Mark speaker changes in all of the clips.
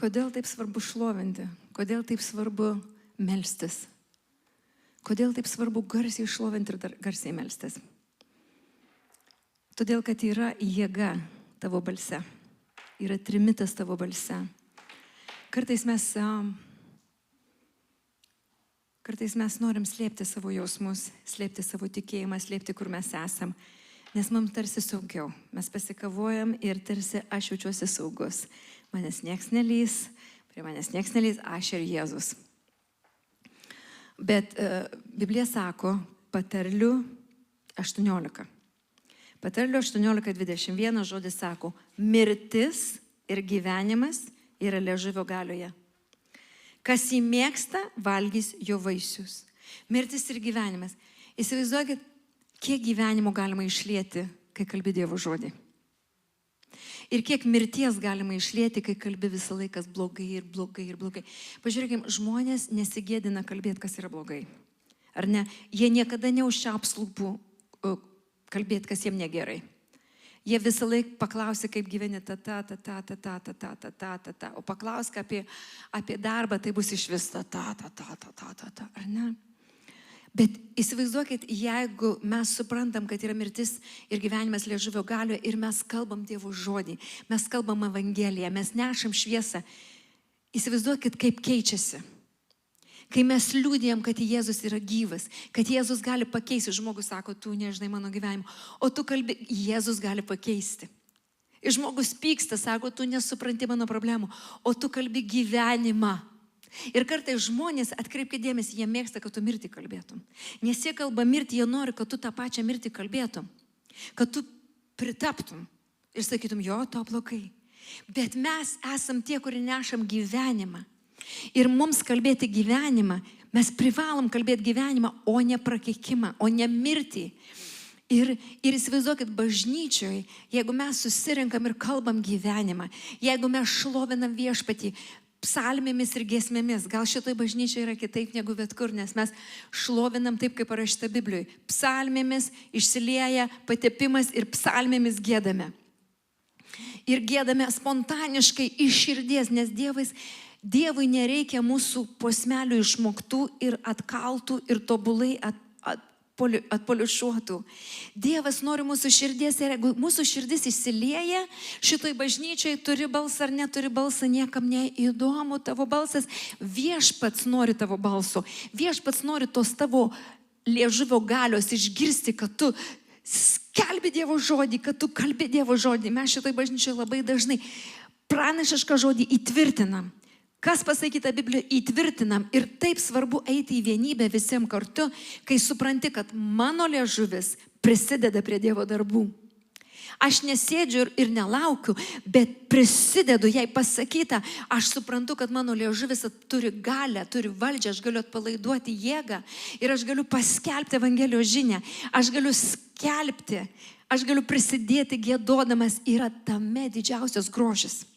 Speaker 1: Kodėl taip svarbu šlovinti? Kodėl taip svarbu melstis? Kodėl taip svarbu garsiai šlovinti ir dar garsiai melstis? Todėl, kad yra jėga tavo balse. Yra trimitas tavo balse. Kartais mes norim slėpti savo jausmus, slėpti savo tikėjimą, slėpti, kur mes esam. Nes mums tarsi saugiau. Mes pasikavojam ir tarsi aš jaučiuosi saugus. Manęs nieks nelys, prie manęs nieks nelys, aš ir Jėzus. Bet Biblija sako, patarlių 18. Patarlių 18:21 žodis sako, mirtis ir gyvenimas yra liežuvio galioje. Kas jį mėgsta, valgys jo vaisius. Mirtis ir gyvenimas. Įsivaizduokit, kiek gyvenimo galima išlieti, kai kalbi Dievo žodį. Ir kiek mirties galima išlieti, kai kalbi visą laiką blogai ir blogai ir blogai. Pažiūrėkime, žmonės nesigėdina kalbėti, kas yra blogai. Ar ne? Jie niekada neužčiaups lūpų kalbėti, kas jiems negerai. Jie visą laiką paklausia, kaip gyveni o paklausk apie darbą, tai bus iš vis ar ne? Bet įsivaizduokit, jeigu mes suprantam, kad yra mirtis ir gyvenimas liežuvio galioje ir mes kalbam Dievo žodį, mes kalbam Evangeliją, mes nešam šviesą, įsivaizduokit, kaip keičiasi. Kai mes liūdėjom, kad Jėzus yra gyvas, kad Jėzus gali pakeisti, žmogus sako, tu nežinai mano gyvenimo, o tu kalbi, Jėzus gali pakeisti. Ir žmogus pyksta, sako, tu nesupranti mano problemų, o tu kalbi gyvenimą. Ir kartais žmonės, atkreipkite dėmesį, jie mėgsta, kad tu mirtį kalbėtum. Nes jie kalba mirtį, jie nori, kad tu tą pačią mirtį kalbėtum. Kad tu pritaptum ir sakytum, jo, to blogai. Bet mes esam tie, kurie nešam gyvenimą. Ir mums kalbėti gyvenimą, mes privalom kalbėti gyvenimą, o ne prakeikimą, o ne mirtį. Ir įsivaizduokit, bažnyčioje, jeigu mes susirinkam ir kalbam gyvenimą, jeigu mes šlovinam Viešpatį psalmėmis ir giesmėmis, gal šitoj bažnyčioje yra kitaip negu bet kur, nes mes šlovinam taip, kaip parašyta Biblijoje. Psalmėmis išsilieja patepimas ir psalmėmis giedame. Ir giedame spontaniškai iš širdies, nes Dievui nereikia mūsų posmelių išmoktų ir atkaltų ir tobulai atpolišuotų. Dievas nori mūsų širdies ir jeigu mūsų širdis įsilieja, šitoj bažnyčiai turi balsą ar neturi balsą, niekam neįdomu tavo balsas. Viešpats nori tavo balso. Viešpats nori tos tavo liežuvio galios išgirsti, kad tu skelbi Dievo žodį, kad tu kalbi Dievo žodį. Mes šitoj bažnyčiai labai dažnai pranašišką žodį įtvirtinam. Kas pasakyta Biblijoje, įtvirtinam. Ir taip svarbu eiti į vienybę visiems kartu, kai supranti, kad mano liežuvis prisideda prie Dievo darbų. Aš nesėdžiu ir nelaukiu, bet prisidedu, jei pasakyta, aš suprantu, kad mano liežuvis turi galią, turi valdžią, aš galiu atpalaiduoti jėgą ir aš galiu paskelbti Evangelijos žinią, aš galiu skelbti, aš galiu prisidėti giedodamas, yra tame didžiausias grožis.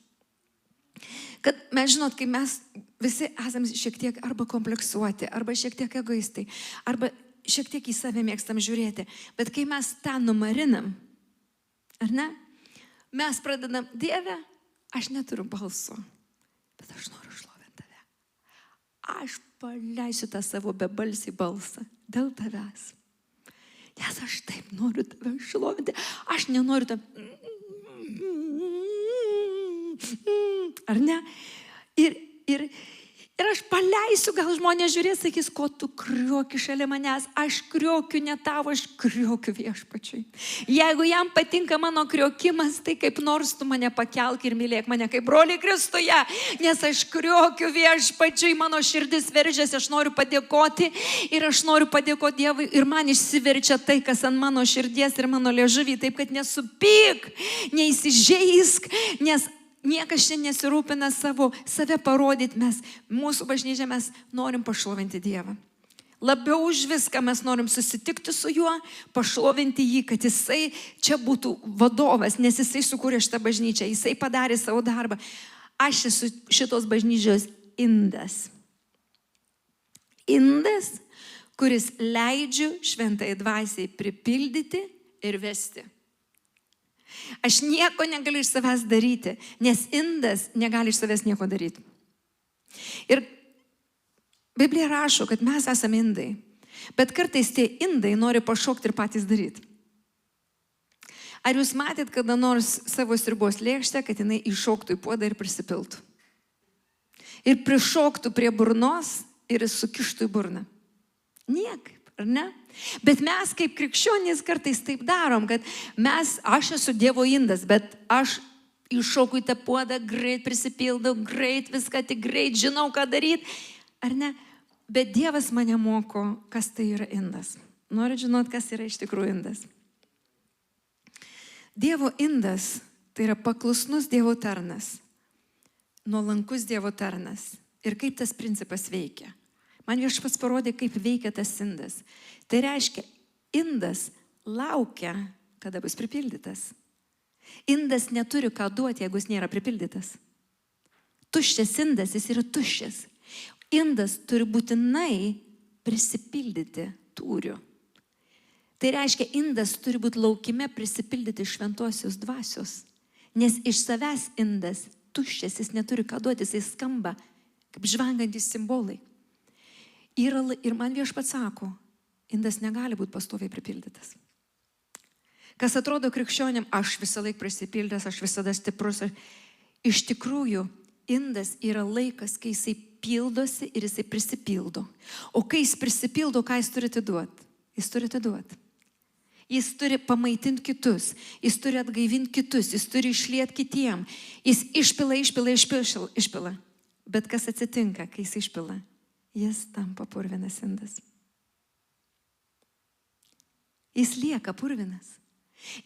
Speaker 1: Kad mes žinot, kai mes visi esame šiek tiek arba kompleksuoti, arba šiek tiek egoistai, arba šiek tiek į save mėgstam žiūrėti, bet kai mes tą numarinam, ar ne, mes pradedam, Dieve, aš neturiu balso, bet aš noriu šlovinti tave. Aš paleisiu tą savo bebalsį balsą dėl tavęs. Nes aš taip noriu tave šlovinti, aš nenoriu tave. Ar ne? Ir aš paleisiu, gal žmonės žiūrės, sakys, ko tu krioki šalia manęs, aš kriokiu ne tavo, aš kriokiu Viešpačiui. Jeigu jam patinka mano kriokimas, tai kaip nors tu mane pakelk ir mylėk mane kaip broliai Kristuje, nes aš kriokiu Viešpačiui, mano širdis veržiasi, aš noriu padėkoti ir aš noriu padėkoti Dievui ir man išsiverčia tai, kas ant mano širdies ir mano liežuvį, taip kad nesupyk, neįsižeisk, nes niekas šiandien nesirūpina save parodyti, mūsų bažnyčia mes norim pašlovinti Dievą. Labiau už viską mes norim susitikti su juo, pašlovinti jį, kad jisai čia būtų vadovas, nes jisai sukūrė šitą bažnyčią, jisai padarė savo darbą. Aš esu šitos bažnyčios indas. Indas, kuris leidžiu šventai dvasiai pripildyti ir vesti. Aš nieko negaliu iš savęs daryti, nes indas negali iš savęs nieko daryti. Ir Biblija rašo, kad mes esame indai, bet kartais tie indai nori pašokti ir patys daryti. Ar jūs matėt kada nors savo sriubos lėkštę, kad jinai iššoktų į puodą ir prisipiltų? Ir prišoktų prie burnos ir sukištų į burną? Niekaip, ar ne? Bet mes kaip krikščionys kartais taip darom, kad aš esu Dievo indas, bet aš iššoku į tą puodą, greit prisipildau, greit viską, tik greit žinau, ką daryti, ar ne? Bet Dievas mane moko, kas tai yra indas. Noriu žinot, kas yra iš tikrųjų indas. Dievo indas tai yra paklusnus Dievo tarnas, nuolankus Dievo tarnas. Ir kaip tas principas veikia. Man Viešpats parodė, kaip veikia tas indas. Tai reiškia, indas laukia, kada bus pripildytas. Indas neturi ką duoti, jeigu jis nėra pripildytas. Tuščias indas, jis yra tuščias. Indas turi būtinai prisipildyti tūriu. Tai reiškia, indas turi būti laukime prisipildyti šventosios dvasios. Nes iš savęs indas tuščias, jis neturi ką duoti, jis skamba kaip žvangantis simbolai. Ir man Viešpats sako, indas negali būti pastoviai pripildytas. Kas atrodo krikščionim, aš visą laiką prisipildęs, aš visada stiprus. Iš tikrųjų, indas yra laikas, kai jisai pildosi ir jisai prisipildo. O kai jis prisipildo, ką jis turi atiduoti? Jis turi atiduoti. Jis turi pamaitinti kitus, jis turi atgaivinti kitus, jis turi išlieti kitiem. Jis išpila. Bet kas atsitinka, kai jis išpila? Jis tampa purvinas indas. Jis lieka purvinas.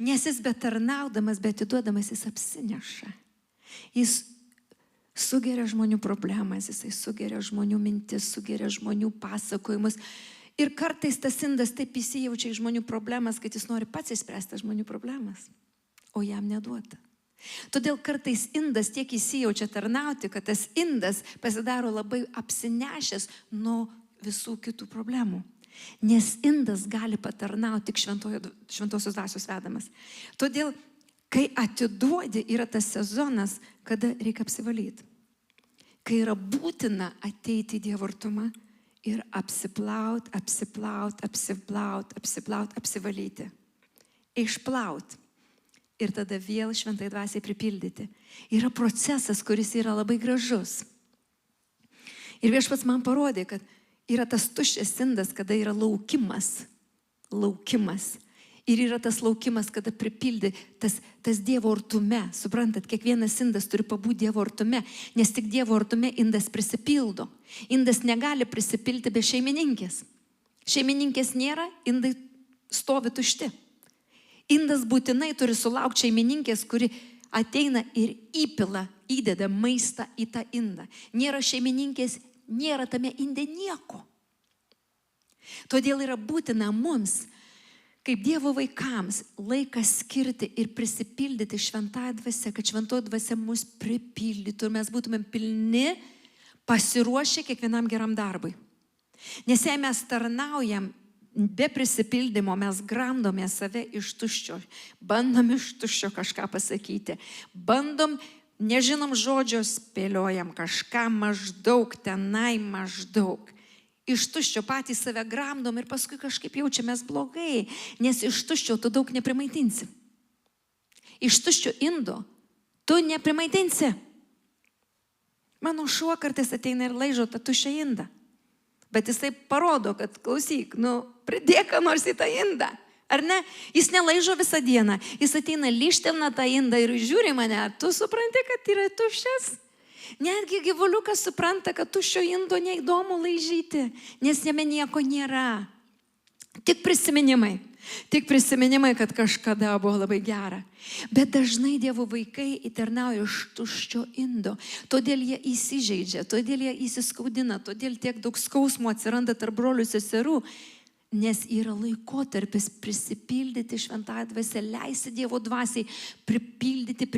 Speaker 1: Nes jis betarnaudamas, betiduodamas, jis apsineša. Jis sugeria žmonių problemas, jisai sugeria žmonių mintis, sugeria žmonių pasakojimus. Ir kartais tas indas taip įsijaučia į žmonių problemas, kad jis nori pats įspręsti žmonių problemas, o jam neduota. Todėl kartais indas tiek įsijaučia tarnauti, kad tas indas pasidaro labai apsinešęs nuo visų kitų problemų. Nes indas gali patarnauti tik šventosios dvasios vedamas. Todėl, kai atiduodi, yra tas sezonas, kada reikia apsivalyti. Kai yra būtina ateiti į Dievo artumą ir apsiplaut, apsivalyti. Išplaut. Ir tada vėl šventai dvasiai pripildyti. Yra procesas, kuris yra labai gražus. Ir Viešpats man parodė, kad yra tas tuščias indas, kada yra laukimas. Ir yra tas laukimas, kada pripildi tas Dievo artume. Suprantat, kiekvienas indas turi pabūti Dievo artume, nes tik Dievo artume indas prisipildo. Indas negali prisipilti be šeimininkės. Šeimininkės nėra, indai stovi tušti. Indas būtinai turi sulaukti šeimininkės, kuri ateina ir įdeda maistą į tą indą. Nėra šeimininkės, nėra tame inde nieko. Todėl yra būtina mums, kaip Dievo vaikams, laikas skirti ir prisipildyti šventąją dvasią, kad šventoji dvasia mus pripildytų ir mes būtumėm pilni, pasiruošę kiekvienam geram darbui. Nes jei mes tarnaujam be prisipildymo, mes gramdome save iš tuščio, bandom iš tuščio kažką pasakyti, bandom, nežinom žodžio, spėliojam kažką maždaug, iš tuščio patys save gramdom ir paskui kažkaip jaučiamės blogai, nes iš tuščio tu daug neprimaitinsi. Iš tuščio indo tu neprimaitinsi. Mano šuo kartais ateina ir laižo tą tuščią indą. Bet jisai parodo, kad klausyk, pridėk ką nors į tą indą. Ar ne? Jis nelaižo visą dieną. Jis ateina, lyštelna tą indą ir žiūri mane. Tu supranti, kad yra tuščias? Netgi gyvuliukas supranta, kad tuščio indo neįdomu laižyti, nes jame nieko nėra. Tik prisiminimai. Tik prisiminimai, kad kažkada buvo labai gera. Bet dažnai Dievo vaikai įtarnauja iš tuščio indo. Todėl jie įsižeidžia, todėl jie įsiskaudina, todėl tiek daug skausmo atsiranda tarp brolių seserų. Nes yra laikotarpis prisipildyti šventąją dvasią, leisti Dievo dvasiai pripildyti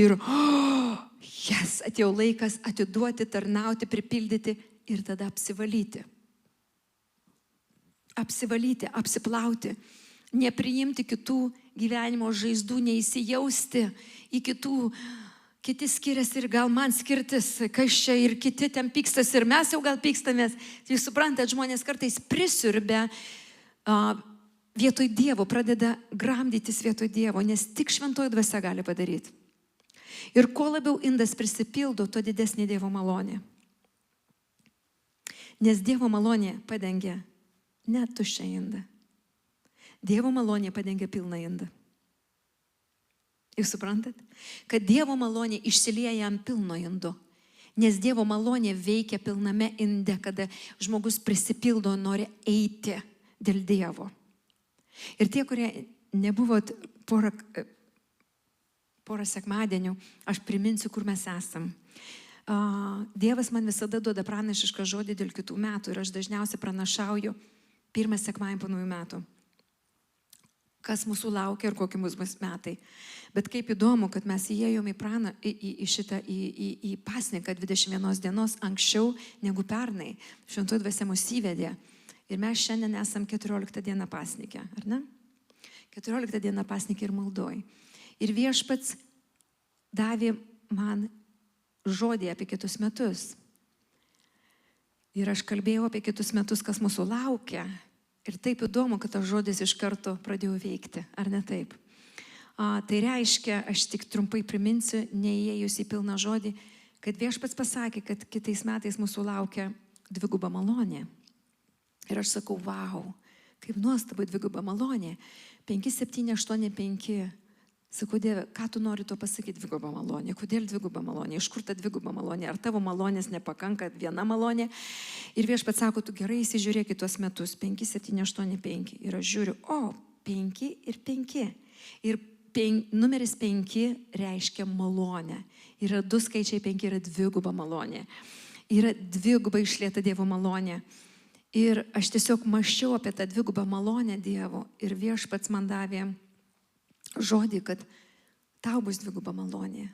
Speaker 1: ir atėjo laikas atiduoti, tarnauti, pripildyti ir tada apsivalyti. Apsivalyti, apsiplauti, nepriimti kitų gyvenimo žaizdų, neįsijausti į kiti skiriasi ir gal man skirtis, kas čia ir kiti ten pykstas ir mes jau gal pykstamės. Jūs suprantat, žmonės kartais prisiurbia vietoj Dievo, pradeda gramdytis vietoj Dievo, nes tik šventoji dvasia gali padaryti. Ir kuo labiau indas prisipildo, tuo didesnė Dievo malonė. Nes Dievo malonė padengia ne tuščią indą. Dievo malonė padengia pilną indą. Jūs suprantat? Kad Dievo malonė išsilieja ant pilno indo. Nes Dievo malonė veikia pilname inde, kada žmogus prisipildo, nori eiti dėl Dievo. Ir tie, kurie nebuvot porą sekmadienių, aš priminsiu, kur mes esam. Dievas man visada duoda pranašišką žodį dėl kitų metų ir aš dažniausiai pranašauju pirmą sekmadienį po naujų metų. Kas mūsų laukia ir kokie mūsų bus metai. Bet kaip įdomu, kad mes įėjome į pasniką 21 dienos anksčiau negu pernai. Šventoji dvasia mus įvedė. Ir mes šiandien esam 14 dieną pasnikę, ar ne? 14 dieną pasnikę ir maldoj. Ir Viešpats davė man žodį apie kitus metus. Ir aš kalbėjau apie kitus metus, kas mūsų laukia. Ir taip įdomu, kad tas žodis iš karto pradėjo veikti, ar ne taip? Tai reiškia, aš tik trumpai priminsiu, neįėjus į pilną žodį, kad Viešpats pasakė, kad kitais metais mūsų laukia dviguba malonė. Ir aš sakau, vau, kaip nuostabu dviguba malonė. 5, 7, 8, 5. Sakau, Dieve, ką tu nori to pasakyti dviguba malonė? Kodėl dviguba malonė? Iš kur ta dviguba malonė? Ar tavo malonės nepakanka viena malonė? Ir Viešpats sako, tu gerai įsižiūrėk į tuos metus. 5, 7, 8, 5. Ir aš žiūriu, 5 ir 5. Ir numeris 5 reiškia malonę. Yra 2 skaičiai, 5 yra dviguba malonė. Yra dviguba išlieta Dievo malonė. Ir aš tiesiog mąsčiau apie tą dvigubą malonę Dievo. Ir Viešpats man davė žodį, kad tau bus dviguba malonė.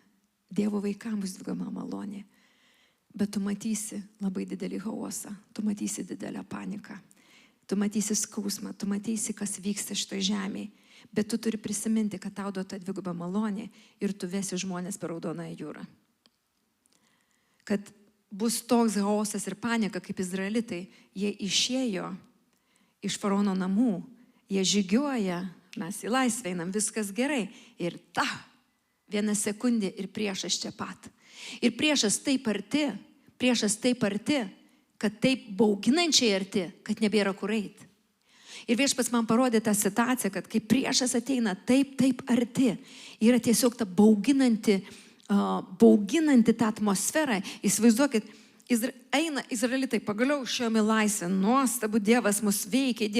Speaker 1: Dievo vaikams bus dviguba malonė. Bet tu matysi labai didelį chaosą. Tu matysi didelę paniką. Tu matysi skausmą. Tu matysi, kas vyksta šitoj žemėje. Bet tu turi prisiminti, kad tau duota dviguba malonė ir tu vesi žmonės per Raudonąją jūrą. Kad bus toks chaosas ir panika, kaip izraelitai. Jie išėjo iš faraono namų. Jie žygiuoja. Mes į laisvę einam, viskas gerai. Ir viena sekundė ir priešas čia pat. Ir priešas taip arti, kad taip bauginančiai arti, kad nebėra kur eiti. Ir Viešpats man parodė tą situaciją, kad kai priešas ateina taip arti, yra tiesiog ta bauginanti tą atmosferą. Įsivaizduokit, eina izraelitai, pagaliau išėjome į laisvę, nuostabu, Dievas mus veikia,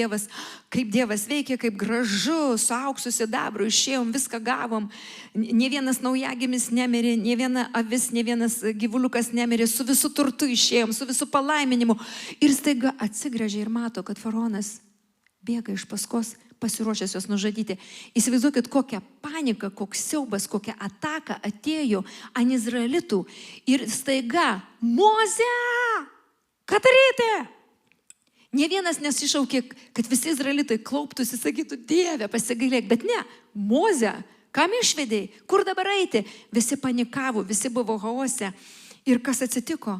Speaker 1: kaip Dievas veikia, kaip gražu, su auksu sidabru, išėjom, viską gavom, ne vienas naujagimis nemirė, ne viena avis, ne vienas gyvuliukas nemirė, su visu turtu išėjom, su visu palaiminimu. Ir staiga atsigręžia ir mato, kad faraonas bėga iš paskos, pasiruošęs juos nužudyti. Įsivaizduokit, kokią paniką, koks siaubas, kokią ataką atėjo ant izraelitų. Ir staiga, Mozė, ką daryti? Ne vienas nesišaukė, kad visi izraelitai klauptųsi, sakytų, Dieve, pasigailėk, bet ne, Mozė, kam išvedei, kur dabar eiti? Visi panikavo, visi buvo chaose. Ir kas atsitiko?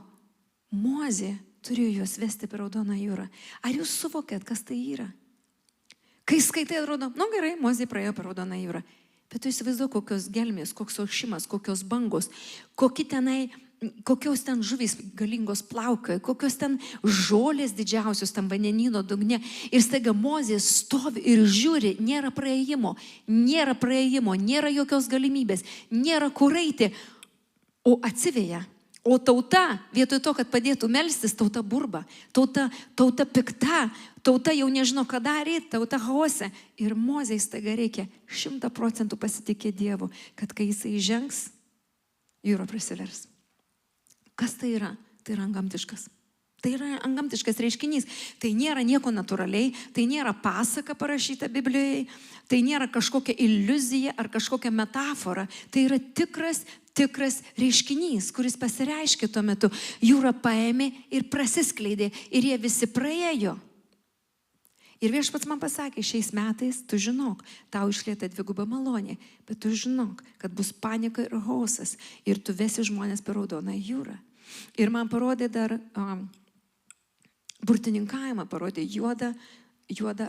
Speaker 1: Mozė turėjo juos vesti per Raudoną jūrą. Ar jūs suvokėt, kas tai yra? Kai skaitai, atrodo, gerai, Mozė praėjo per Raudoną jūrą. Bet tu įsivaizduok, kokios gelmės, koks ošimas, kokios bangos, kokios ten žuvys galingos plaukioja, kokios ten žolės didžiausios tam vandenyno dugne. Ir staiga Mozė stovi ir žiūri, nėra praėjimo, nėra jokios galimybės, nėra kur eiti, o atsiveja. O tauta, vietoj to, kad padėtų melstis, tauta burba, tauta pikta, tauta jau nežino, ką daryti, tauta chaose. Ir Mozei staiga reikia 100% pasitikėti Dievu, kad kai jisai žengs, jūra prasivers. Kas tai yra? Tai yra antgamtiškas. Tai yra antgamtiškas reiškinys. Tai nėra nieko natūraliai, tai nėra pasaka parašyta Biblijoje, tai nėra kažkokia iliuzija ar kažkokia metafora. Tai yra tikras reiškinys, kuris pasireiškė tuo metu. Jūra paėmė ir prasiskleidė ir jie visi praėjo. Ir viešpats man pasakė, šiais metais tu žinok, tau išlieta dviguba malonė, bet tu žinok, kad bus panika ir chaosas ir tu vesi žmonės per Raudoną jūrą. Ir man parodė dar burtininkavimą, parodė juodą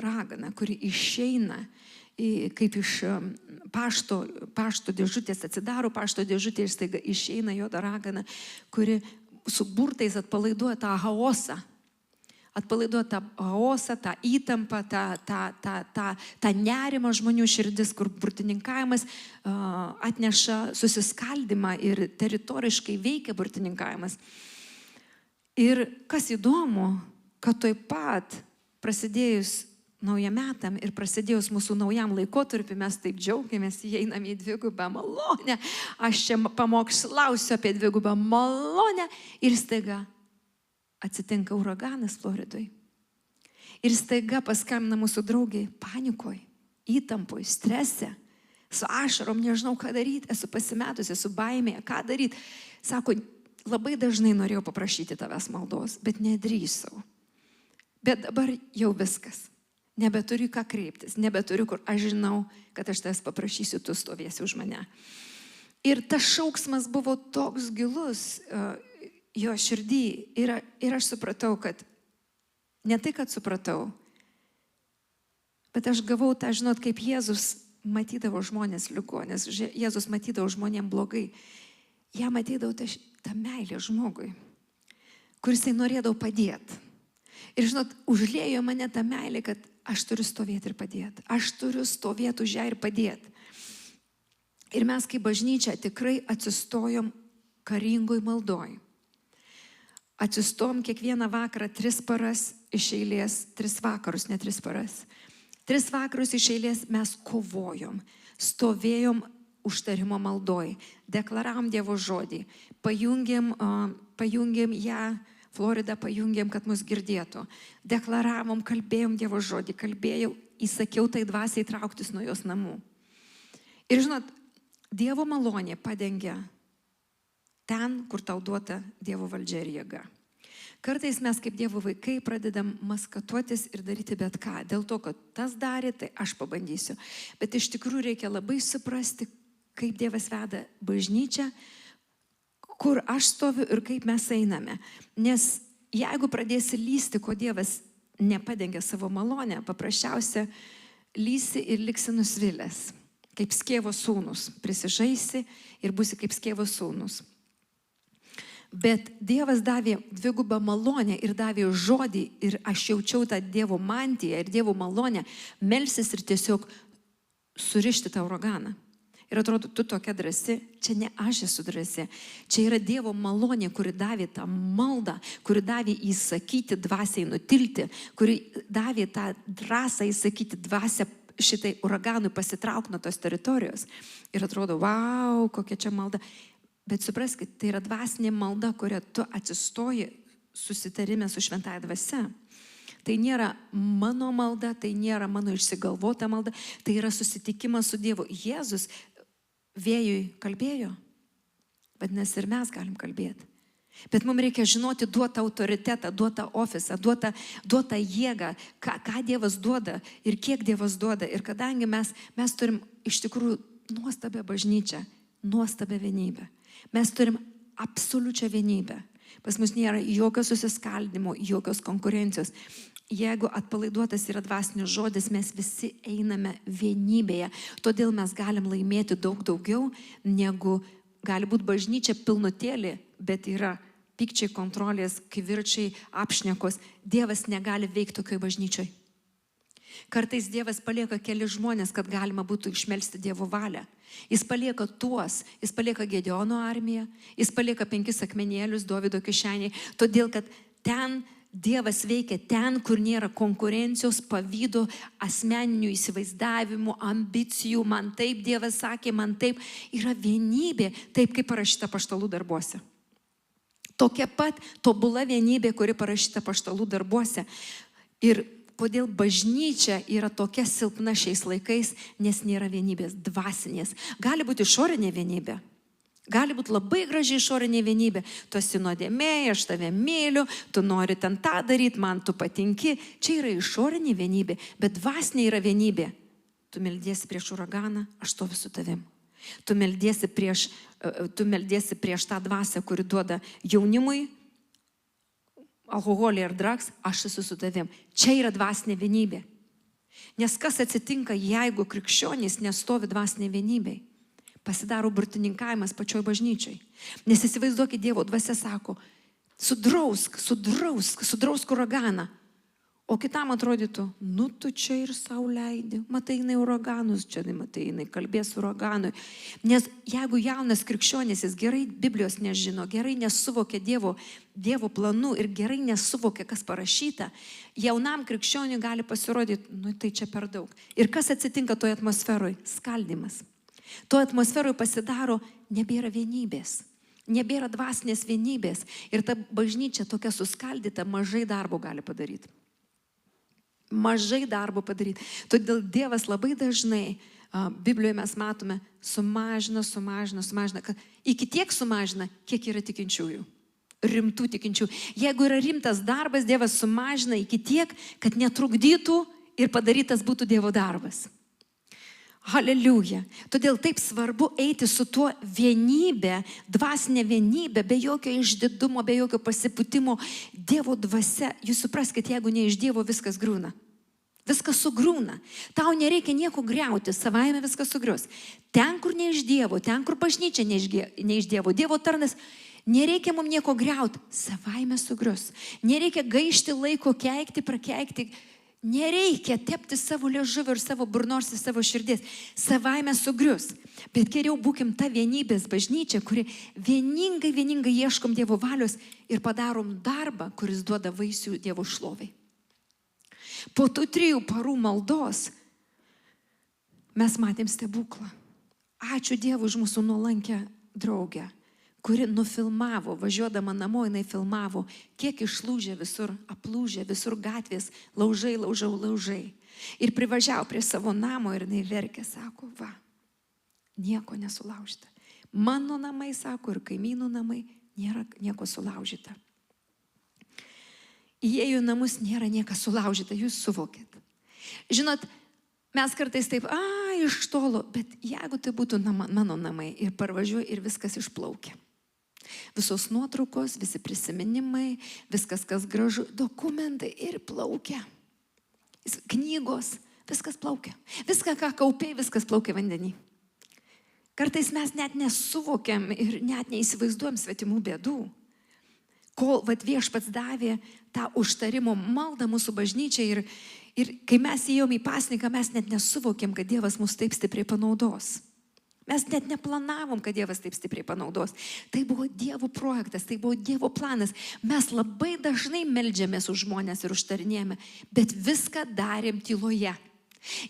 Speaker 1: raganą, kuri išeina kaip iš pašto dėžutės, atsidaro pašto dėžutė ir staiga išeina juoda ragana, kuri su burtais atpalaiduoja tą chaosą. Atpalaiduoja tą chaosą, tą įtampą, tą nerimą žmonių širdis, kur burtininkavimas atneša susiskaldimą ir teritoriškai veikia burtininkavimas. Ir kas įdomu, kad tuoj pat prasidėjus naujam metam ir prasidėjus mūsų naujam laikotarpiu, mes taip džiaugiamės, įeiname į dvigubą malonę. Aš čia pamokslausiu apie dvigubą malonę ir staiga atsitinka uraganas Floridoj. Ir staiga paskambina mūsų draugai panikoj, įtampoj, strese, su ašarom, nežinau ką daryti, esu pasimetusi, esu baimėje, ką daryti. Sako, labai dažnai norėjau paprašyti tavęs maldos, bet nedrįsau. Bet dabar jau viskas. Nebeturiu ką kreiptis, nebeturiu kur. Aš žinau, kad aš tavęs paprašysiu, tu stovėsi už mane. Ir tas šauksmas buvo toks gilus jo širdį. Ir aš supratau, kad ne tai, kad supratau, bet aš gavau tą, žinot, kaip Jėzus matydavo žmonės ligonės. Jėzus matydavo žmonėm blogai. Jam matydavo tą meilę žmogui, kuris jisai norėdavo padėti. Ir žinot, užliejo mane tą meilę, kad aš turiu stovėti ir padėti. Aš turiu stovėti už ją ir padėti. Ir mes kaip bažnyčia tikrai atsistojom karingoj maldoj. Atsistojom kiekvieną vakarą 3 paras iš eilės, 3 vakarus, ne 3 paras. 3 vakarus iš eilės mes kovojom, stovėjom užtarimo maldoj, deklaravom Dievo žodį, pajungėm ją, Floridą pajungėm, kad mus girdėtų. Deklaravom, kalbėjom Dievo žodį, kalbėjau, įsakiau tai dvasiai trauktis nuo jos namų. Ir žinot, Dievo malonė padengia ten, kur tau duota Dievo valdžia ir jėga. Kartais mes kaip Dievo vaikai pradedam maskatuotis ir daryti bet ką. Dėl to, kad tas darė, tai aš pabandysiu. Bet iš tikrųjų reikia labai suprasti, kaip Dievas veda bažnyčią, kur aš stoviu ir kaip mes einame. Nes jeigu pradėsi lysti, ko Dievas nepadengia savo malonę, paprasčiausia lysi ir liksi nusvilęs. Kaip skėvo sūnus. Prisižaisi ir būsi kaip skėvo sūnus. Bet Dievas davė dvigubą malonę ir davė žodį ir aš jaučiau tą Dievo mantiją ir Dievo malonę melsis ir tiesiog surišti tą uraganą. Ir atrodo, tu tokia drąsi, čia ne aš esu drąsi, čia yra Dievo malonė, kuri davė tą maldą, kuri davė įsakyti dvasiai nutilti, kuri davė tą drąsą įsakyti dvasią šitai uraganui pasitraukti nuo tos teritorijos. Ir atrodo, vau, kokia čia malda. Bet supraskite, tai yra dvasinė malda, kurią tu atsistoji susitarime su šventąja dvasia. Tai nėra mano malda, tai nėra mano išsigalvota malda, tai yra susitikimas su Dievu. Jėzus vėjui kalbėjo, vadinasi ir mes galim kalbėti. Bet mums reikia žinoti duotą autoritetą, duotą ofisą, duotą jėgą, ką Dievas duoda ir kiek Dievas duoda. Ir kadangi mes turim iš tikrųjų nuostabią bažnyčią, nuostabią vienybę. Mes turim absoliučią vienybę. Pas mus nėra jokio susiskaldimo, jokios konkurencijos. Jeigu atpalaiduotas yra dvasinis žodis, mes visi einame vienybėje. Todėl mes galim laimėti daug daugiau, negu gali būti bažnyčia pilnutėlė, bet yra pykčiai, kontrolės, kivirčiai, apšnekos. Dievas negali veikti tokioj bažnyčioj. Kartais Dievas palieka keli žmonės, kad galima būtų išmelsti Dievo valią. Jis palieka jis palieka Gedeono armiją, jis palieka 5 akmenėlius Dovydo kišeniai, todėl kad ten Dievas veikia ten, kur nėra konkurencijos, pavydo, asmeninių įsivaizdavimų, ambicijų. Man taip, Dievas sakė, man taip. Yra vienybė, taip kaip parašyta apaštalų darbuose. Tokia pat tobula vienybė, kuri parašyta apaštalų darbuose. Ir kodėl bažnyčia yra tokia silpna šiais laikais, nes nėra vienybės dvasinės. Gali būti išorinė vienybė. Gali būti labai gražiai išorinė vienybė. Tu esi nuodėmė, aš tave myliu, tu nori ten tą daryti, man tu patinki. Čia yra išorinė vienybė, bet dvasinė yra vienybė. Tu meldiesi prieš uraganą, aš stoviu su tavim. Tu meldiesi prieš tą dvasią, kuri duoda jaunimui alkoholį ir draks, aš esu su tavim. Čia yra dvasinė vienybė. Nes kas atsitinka, jeigu krikščionys nestovi dvasinė vienybė? Pasidaro burtininkavimas pačioj bažnyčiai. Nes įsivaizduokit, Dievo dvasia sako, sudrausk uraganą. O kitam atrodytų, nu tu čia ir sau leidi, matai jinai uraganus, čia matai jinai kalbės uraganui. Nes jeigu jaunas krikščionis, jis gerai Biblijos nežino, gerai nesuvokia Dievo planų ir gerai nesuvokia, kas parašyta, jaunam krikščioniui gali pasirodyti, nu tai čia per daug. Ir kas atsitinka toje atmosferoje? Skaldimas. Toje atmosferoje pasidaro, nebėra vienybės. Nebėra dvasinės vienybės. Ir ta bažnyčia tokia suskaldyta, mažai darbo gali padaryti. Mažai darbo padaryti. Todėl Dievas labai dažnai, Biblijoje mes matome, sumažina. Iki tiek sumažina, kiek yra tikinčiųjų. Rimtų tikinčių. Jeigu yra rimtas darbas, Dievas sumažina iki tiek, kad netrukdytų ir padarytas būtų Dievo darbas. Haleliuja. Todėl taip svarbu eiti su tuo vienybė, dvasinė vienybė, be jokio išdidumo, be jokio pasipūtimo. Dievo dvasia, jūs supraskite, jeigu ne iš Dievo, viskas griūna. Viskas sugriūna. Tau nereikia nieko griauti, savaime viskas sugrius. Ten, kur ne iš Dievo, ten, kur bažnyčia ne iš Dievo, Dievo tarnas, nereikia mums nieko griauti, savaime sugrius. Nereikia gaišti laiko, keikti, prakeikti. Nereikia tepti savo liežuvį ir savo burnos ir savo širdies. Savaime sugrius. Bet geriau būkim ta vienybės bažnyčia, kuri vieningai ieškom Dievo valios ir padarom darbą, kuris duoda vaisių Dievo šlovai. Po tų 3 parų maldos mes matėm stebuklą. Ačiū Dievui už mūsų nuolankę draugę, kuri nufilmavo, važiuodama namo, jinai filmavo, kiek išlūžė visur, aplūžė visur gatvės, laužai. Ir privažiavo prie savo namo ir jinai verkė, sako, va, nieko nesulaužyta. Mano namai, sako, ir kaimynų namai, nėra nieko sulaužyta. Įėjų namus nėra niekas sulaužyta, jūs suvokėt. Žinot, mes kartais taip, iš tolo, bet jeigu tai būtų mano namai ir parvažiuoju ir viskas išplaukia. Visos nuotraukos, visi prisiminimai, viskas, kas gražu, dokumentai ir plaukia. Knygos, viskas plaukia. Viską, ką kaupiai, viskas plaukia vandenį. Kartais mes net nesuvokiam ir net neįsivaizduojam svetimų bėdų. Kol Viešpats davė tą užtarimo maldą mūsų bažnyčiai ir kai mes įėjom į pasninką, mes net nesuvokiam, kad Dievas mus taip stipriai panaudos. Mes net neplanavom, kad Dievas taip stipriai panaudos. Tai buvo Dievo projektas, tai buvo Dievo planas. Mes labai dažnai meldžiamės už žmonės ir užtarinėjame, bet viską darėm tyloje.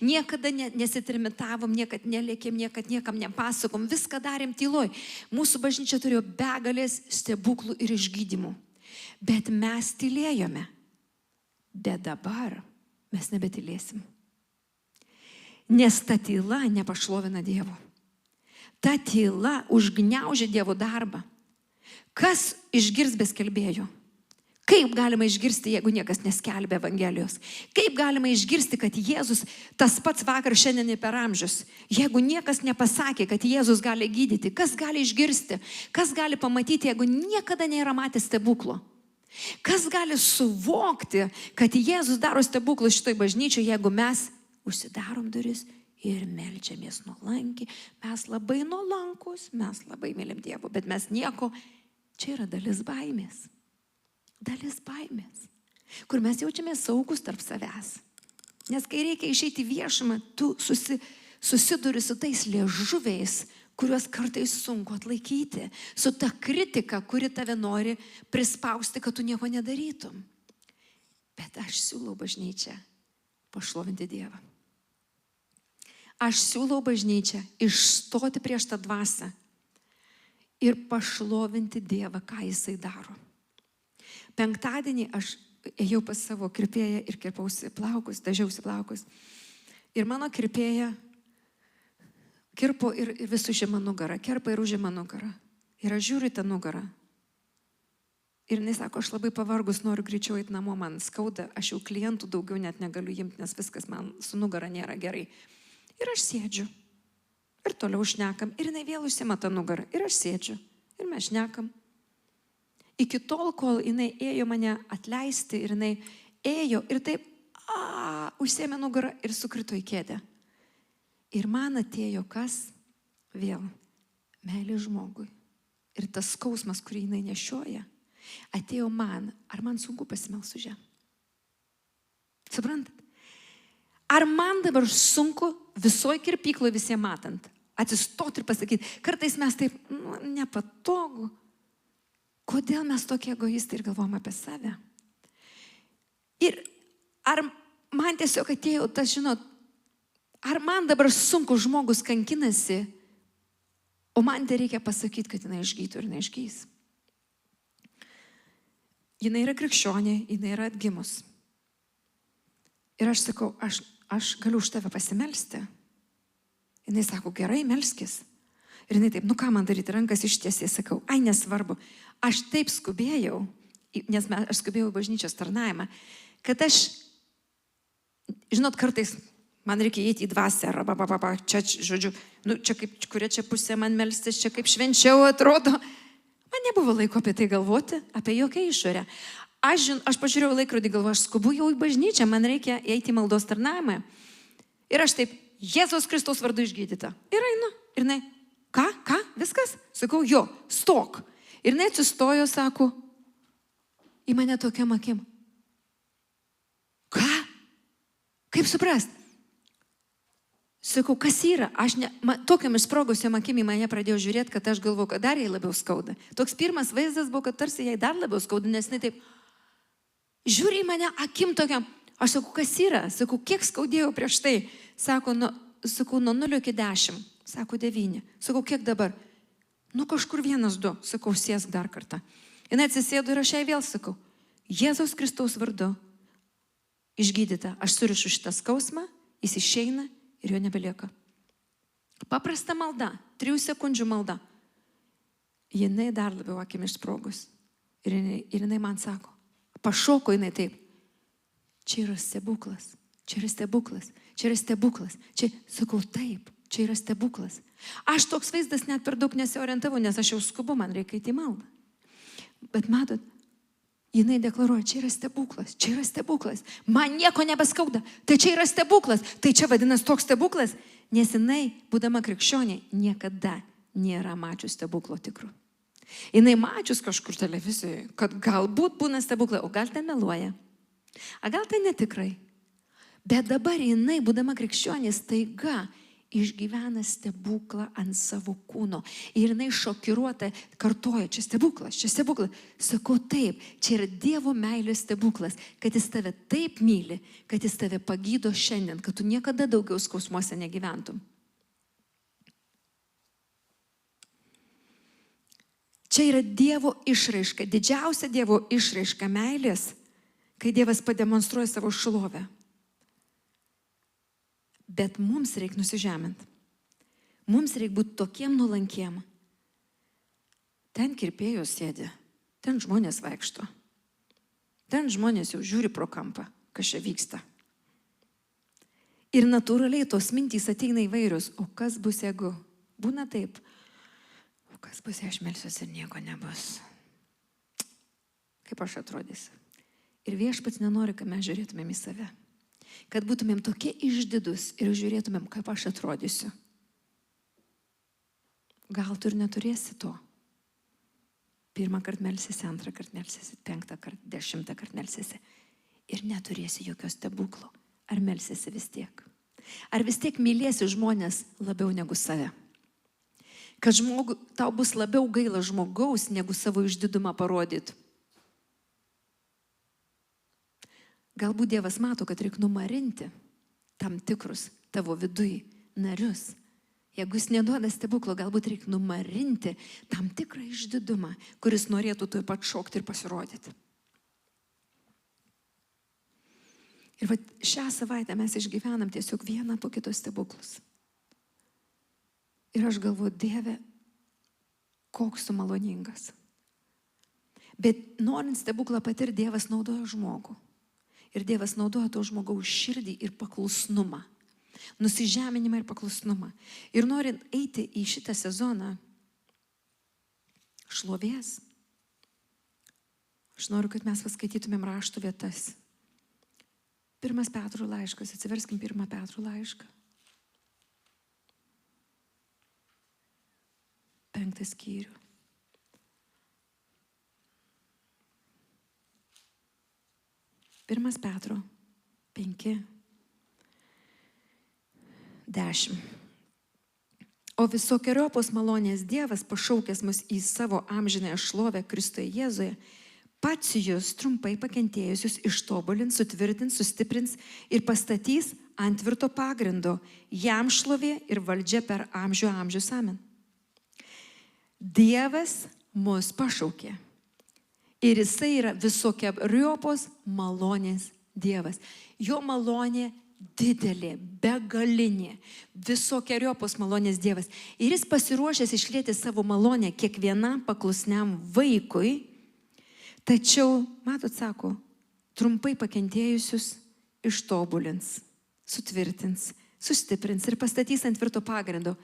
Speaker 1: Niekada nesitrimitavom, niekad nelėkėm, niekad niekam nepasakom, viską darėm tyloj. Mūsų bažnyčia turėjo begalės stebuklų ir išgydymų. Bet mes tylėjome. Bet dabar mes nebetylėsim. Nes ta tyla nepašlovina Dievo. Ta tyla užgniaužia Dievo darbą. Kas išgirs be skelbėjo? Kaip galima išgirsti, jeigu niekas neskelbia Evangelijos? Kaip galima išgirsti, kad Jėzus tas pats vakar, šiandien ir per amžius? Jeigu niekas nepasakė, kad Jėzus gali gydyti, kas gali išgirsti? Kas gali pamatyti, jeigu niekada nėra matęs stebuklo? Kas gali suvokti, kad Jėzus daro stebuklus šitoj bažnyčioje, jeigu mes užsidarom duris ir meldžiamės nuolankiai? Mes labai nuolankus, mes labai mylim Dievą, bet mes nieko. Čia yra dalis baimės. Dalis baimės, kur mes jaučiamės saugus tarp savęs. Nes kai reikia išeiti į viešumą, tu susiduri su tais liežuviais, kuriuos kartais sunku atlaikyti, su ta kritika, kuri tave nori prispausti, kad tu nieko nedarytum. Bet aš siūlau bažnyčią pašlovinti Dievą. Aš siūlau bažnyčią išstoti prieš tą dvasią ir pašlovinti Dievą, ką Jisai daro. Penktadienį aš ėjau pas savo kirpėją ir kirpausi plaukus, dažiausi plaukus. Ir mano kirpėja kirpo ir vis užima nugarą, kerpa ir užima nugarą. Ir aš žiūriu tą nugarą. Ir jis sako, aš labai pavargus, noriu greičiau eiti namo, man skauda, aš jau klientų daugiau net negaliu imti, nes viskas man su nugara nėra gerai. Ir aš sėdžiu. Ir toliau šnekam. Ir jinai vėl užsimata nugarą. Ir aš sėdžiu. Ir mes šnekam. Iki tol, kol jinai ėjo mane atleisti, ir jinai ėjo ir taip, užsėmė nugarą ir sukrito į kėdę. Ir man atėjo kas? Vėl. Meilė žmogui. Ir tas skausmas, kurį jinai nešioja, atėjo man. Ar man sunku pasimelsti už ją? Suprantat? Ar man dabar sunku visoje kirpykloje visiems matant, atsistoti ir pasakyti, kartais mes taip, nepatogu. Kodėl mes tokie egoistai ir galvom apie save? Ir ar man tiesiog atėjo tas, žinot, ar man dabar sunku žmogus kankinasi, o man tai reikia pasakyti, kad jinai išgytų ir neišgys. Jinai yra krikščionė, jinai yra atgimus. Ir aš sakau, aš galiu už tave pasimelsti. Jinai sako, gerai, melskis. Ir jinai taip, ką man daryti, rankas ištiesiai, sakau, nesvarbu. Aš taip skubėjau, nes aš skubėjau į bažnyčios tarnavimą, kad aš, žinot, kartais man reikia įeiti į dvasią, čia, žodžiu, čia kaip, kuria čia pusė man melstis, čia kaip švenčiau atrodo. Man nebuvo laiko apie tai galvoti, apie jokią išorę. Aš pažiūrėjau laikrodį, galvoju, aš skubu jau į bažnyčią, man reikia eiti į maldos tarnavimą. Ir aš taip, Jėzaus Kristaus vardu išgydyta. Ir einu. Ir jinai, ką, viskas? Sakau, jo, stok. Ir jinai atsistojo, sako, į mane tokiam akim. Ką? Kaip suprast? Sakau, kas yra? Tokiam išsprogusiam akim į mane pradėjau žiūrėti, kad aš galvoju, kad dar jai labiau skauda. Toks pirmas vaizdas buvo, kad tarsi jai dar labiau skauda, nes jinai taip žiūri į mane akim tokiam. Aš sakau, kas yra? Sakau, kiek skaudėjau prieš tai? Sakau, nuo 0 iki 10. Sako, 9. Sakau, kiek dabar? Kažkur 1, 2. Sakau, sėsk dar kartą. Jis atsisėdo ir aš jai vėl sakau, Jėzaus Kristaus vardu išgydyta. Aš surišu šitą skausmą, jis išeina ir jo nebelieka. Paprasta malda, 3 sekundžių malda. Jinai dar labiau akim išsprogus. Ir jinai man sako, pašoko jinai taip. Čia yra stebuklas, čia yra stebuklas, čia yra stebuklas. Čia, sakau, taip, čia yra stebuklas. Aš toks vaizdas net per daug nesiorientavau, nes aš jau skubu, man reikia į maldą. Bet matot, jinai deklaruoja, čia yra stebuklas, čia yra stebuklas. Man nieko nebeskauda, tai čia yra stebuklas. Tai čia vadinasi toks stebuklas, nes jinai, būdama krikščionė, niekada nėra mačius stebuklo tikru. Jinai mačius kažkur televizijoje, kad galbūt būna stebuklai, o gal ten meluoja. A gal tai netikrai. Bet dabar jinai, būdama krikščionė, staiga išgyvena stebuklą ant savo kūno. Ir jinai šokiruota kartoja, čia stebuklas, čia stebuklas. Sakau, taip, čia yra Dievo meilės stebuklas, kad jis tave taip myli, kad jis tave pagydo šiandien, kad tu niekada daugiau skausmuose negyventum. Čia yra Dievo išraiška, didžiausia Dievo išraiška meilės, kai Dievas pademonstruoja savo šlovę. Bet mums reikia nusižeminti. Mums reikia būti tokiem nuolankiem. Ten kirpėjos sėdi, ten žmonės vaikšto. Ten žmonės jau žiūri pro kampą, kas čia vyksta. Ir natūraliai tos mintys ateina įvairius. O kas bus, jeigu būna taip? O kas bus, jei aš melsiuosi ir nieko nebus? Kaip aš atrodysiu? Ir Viešpats nenori, kad mes žiūrėtumėm į save. Kad būtumėm tokie išdidus ir žiūrėtumėm, kaip aš atrodysiu. Gal tu ir neturėsi to. 1 kart melsiesi, 2 kart melsiesi, 5 kart, 10 kart melsiesi. Ir neturėsi jokio stebuklo. Ar melsiesi vis tiek? Ar vis tiek mylėsi žmonės labiau negu save? Kad tau bus labiau gaila žmogaus, negu savo išdidumą parodyti. Galbūt Dievas mato, kad reikia numarinti tam tikrus tavo vidui narius. Jeigu jis neduoda stebuklo, galbūt reikia numarinti tam tikrą išdidumą, kuris norėtų tuoj pat šokti ir pasirodyti. Ir šią savaitę mes išgyvenam tiesiog vieną po kito stebuklus. Ir aš galvoju, Dieve, koks tu maloningas. Bet norint stebuklą patirti, Dievas naudoja žmogų. Ir Dievas naudoja to žmogaus širdį ir paklusnumą. Nusižeminimą ir paklusnumą. Ir norint eiti į šitą sezoną šlovės, aš noriu, kad mes paskaitytumėm rašto vietas. 1 Petro laiškas, atsiverskim 1 Petro laišką. 5 skyrių. Pirmas Petro 5, 10. O visokiojopos malonės Dievas, pašaukęs mus į savo amžinąją šlovę Kristuje Jėzuje, pats jūs trumpai pakentėjusius ištobulins, sutvirtins, sustiprins ir pastatys ant tvirto pagrindo, jam šlovė ir valdžia per amžių amžius. Amen. Dievas mus pašaukė. Ir jisai yra visokiojopos malonės Dievas. Jo malonė didelė, begalinė, visokiojopos malonės Dievas. Ir jis pasiruošęs išlieti savo malonę kiekvienam paklusniam vaikui. Tačiau, matot, sako, trumpai pakentėjusius ištobulins, sutvirtins, sustiprins ir pastatys ant tvirto pagrindo.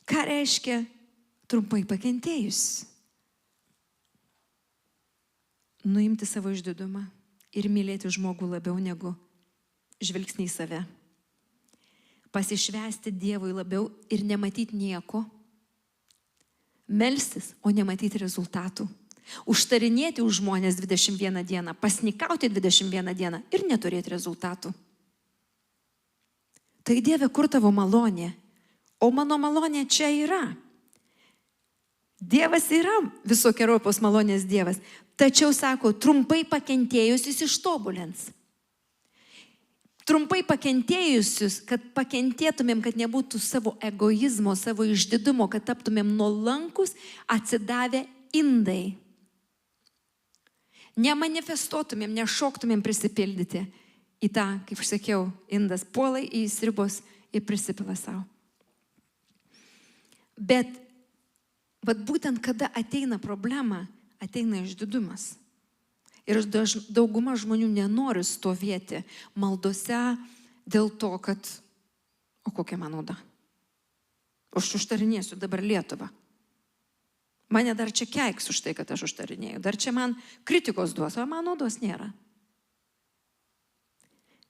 Speaker 1: Ką reiškia trumpai pakentėjus? Nuimti savo išdidumą ir mylėti žmogų labiau negu žvilgsnį į save. Pasišvęsti Dievui labiau ir nematyti nieko. Melstis, o nematyti rezultatų. Užtarinėti už žmonės 21 dieną, pasnikauti 21 dieną ir neturėti rezultatų. Tai Dieve, kur tavo malonė? O mano malonė čia yra. Dievas yra visokiojopos malonės Dievas. Tačiau, sako, trumpai pakentėjusius ištobulins. Trumpai pakentėjusius, kad pakentėtumėm, kad nebūtų savo egoizmo, savo išdidumo, kad taptumėm nuolankus, atsidavę indai. Nemanifestuotumėm, nešoktumėm prisipildyti į tą, kaip aš sakiau, indas puolai į sriubos ir prisipila savo. Bet būtent kada ateina problema, ateina išdidumas. Ir dauguma žmonių nenori stovėti maldose dėl to, kad, o kokia man nauda? Aš užtarinėsiu dabar Lietuvą. Mane dar čia keiks už tai, kad aš užtarinėju. Dar čia man kritikos duos, o man naudos nėra.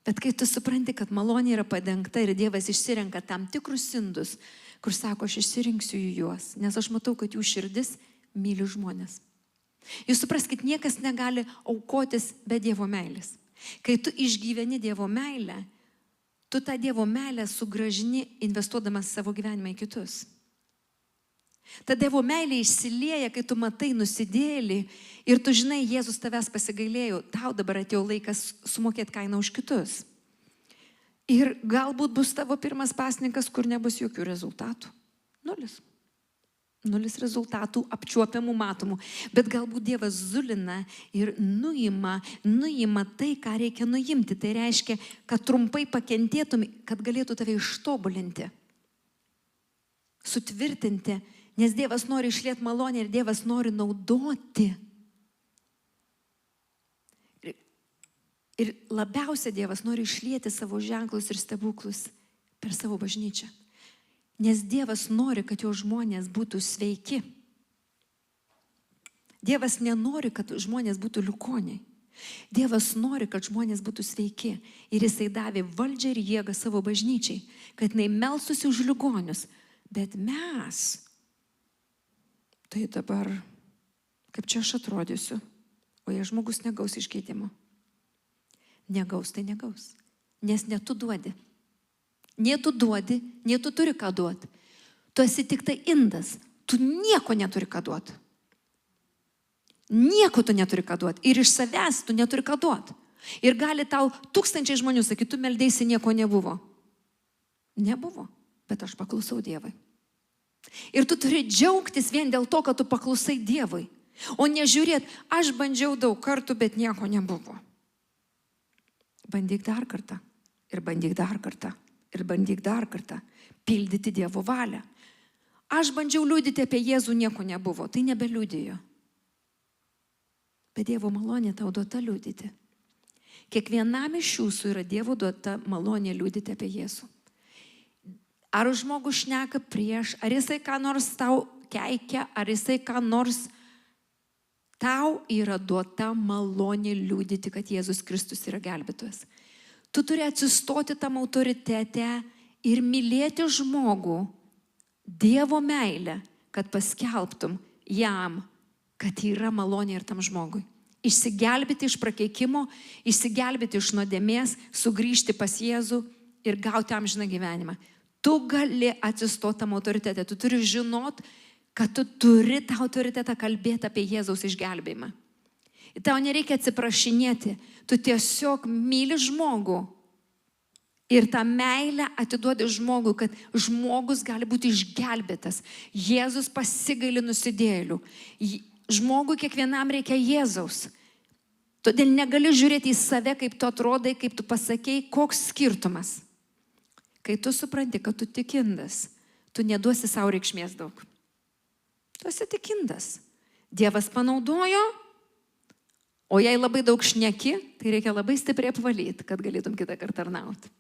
Speaker 1: Bet kai tu supranti, kad malonė yra padengta ir Dievas išsirenka tam tikrus indus, kur sako, aš išsirinksiu juos, nes aš matau, kad jų širdis myli žmonės. Jūs supraskit, niekas negali aukotis be Dievo meilės. Kai tu išgyveni Dievo meilę, tu tą Dievo meilę sugrąžini investuodamas savo gyvenimą į kitus. Ta Dievo meilė išsilieja, kai tu matai nusidėlį ir tu žinai, Jėzus tavęs pasigailėjo, tau dabar atėjo laikas sumokėti kainą už kitus. Ir galbūt bus tavo pirmas pasninkas, kur nebus jokių rezultatų. Nulis rezultatų apčiuopiamų, matomų. Bet galbūt Dievas zulina ir nuima tai, ką reikia nuimti. Tai reiškia, kad trumpai pakentėtum, kad galėtų tave ištobulinti, sutvirtinti. Nes Dievas nori išlieti malonę ir Dievas nori naudoti. Ir labiausia Dievas nori išlieti savo ženklus ir stebuklus per savo bažnyčią. Nes Dievas nori, kad jo žmonės būtų sveiki. Dievas nenori, kad žmonės būtų liukoniai. Dievas nori, kad žmonės būtų sveiki. Ir jisai davė valdžią ir jėgą savo bažnyčiai, kad jinai melstųsi už ligonius. Bet mes, tai dabar, kaip čia aš atrodysiu, o jei žmogus negaus iškeitimo. Negaus, tai negaus. Nes ne tu duodi. Ne tu duodi, ne tu turi ką duoti. Tu esi tik tai indas. Tu nieko neturi ką duoti. Nieko tu neturi ką duoti. Ir iš savęs tu neturi ką duoti. Ir gali tau 1000 žmonių sakyti, tu meldėsi, nieko nebuvo. Nebuvo, bet aš paklusau Dievui. Ir tu turi džiaugtis vien dėl to, kad tu paklusai Dievui. O nežiūrėt, aš bandžiau daug kartų, bet nieko nebuvo. Bandyk dar kartą. Ir bandyk dar kartą. Ir bandyk dar kartą pildyti Dievo valią. Aš bandžiau liudyti apie Jėzų, nieko nebuvo. Tai nebeliudijo. Bet Dievo malonė tau duota liudyti. Kiekvienam iš jūsų yra Dievo duota malonė liudyti apie Jėzų. Ar žmogus šneka prieš, ar jisai ką nors tau keikia, ar jisai ką nors, tau yra duota malonė liudyti, kad Jėzus Kristus yra gelbėtojas. Tu turi atsistoti tam autoritete ir mylėti žmogų Dievo meilę, kad paskelbtum jam, kad yra malonė ir tam žmogui. Išsigelbėti iš prakeikimo, išsigelbėti iš nuodėmės, sugrįžti pas Jėzų ir gauti amžiną gyvenimą. Tu gali atsistoti tam autoritete, tu turi žinot, kad tu turi tą autoritetą kalbėti apie Jėzaus išgelbėjimą. Ir tau nereikia atsiprašinėti, tu tiesiog myli žmogų ir tą meilę atiduodi žmogui, kad žmogus gali būti išgelbėtas. Jėzus pasigaili nusidėjėlių. Žmogui kiekvienam reikia Jėzaus. Todėl negali žiūrėti į save, kaip tu atrodai, kaip tu pasakei, koks skirtumas. Kai tu supranti, kad tu tikindas, tu neduosi savo reikšmės daug. Tu esi tikindas. Dievas panaudojo, o jei labai daug šneki, tai reikia labai stipriai apvalyti, kad galėtum kitą kartą tarnauti.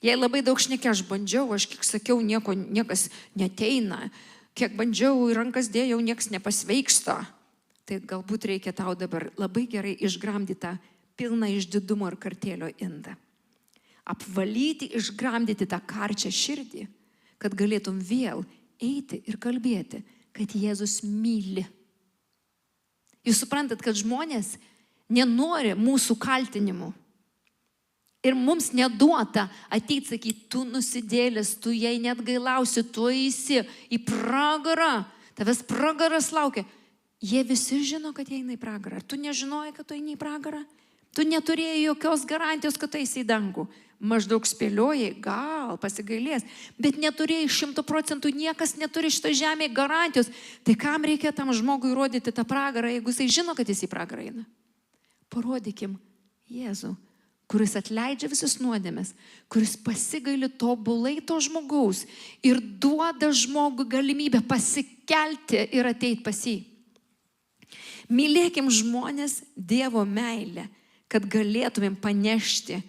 Speaker 1: Jei labai daug šneki, aš bandžiau, aš kiek sakiau, niekas neteina, kiek bandžiau, į rankas dėjau, niekas nepasveiksta. Tai galbūt reikia tau dabar labai gerai išgramdyti tą pilną išdidumo ir kartėlio indą. Apvalyti, išgramdyti tą karčią širdį, kad galėtum vėl eiti ir kalbėti, kad Jėzus myli. Jūs suprantat, kad žmonės nenori mūsų kaltinimų. Ir mums neduota ateiti, sakyti, tu nusidėlis, tu jai net gailausi, tu eisi į pragarą, tavęs pragaras laukia. Jie visi žino, kad jie eina į pragarą. Ar tu nežinojai, kad tu eini į pragarą? Tu neturėjai jokios garantijos, kad tu eisi į dangų. Maždaug spėliojai, gal pasigailės, bet neturėjai 100%, niekas neturi šitą žemėje garantijos. Tai kam reikia tam žmogui rodyti tą pragarą, jeigu jisai žino, kad jis į pragarą eina? Parodykim Jėzų, kuris atleidžia visus nuodėmes, kuris pasigaili tobulai to žmogaus ir duoda žmogui galimybę pasikelti ir ateiti pas jį. Mylėkim žmonės Dievo meilę, kad galėtumėm panešti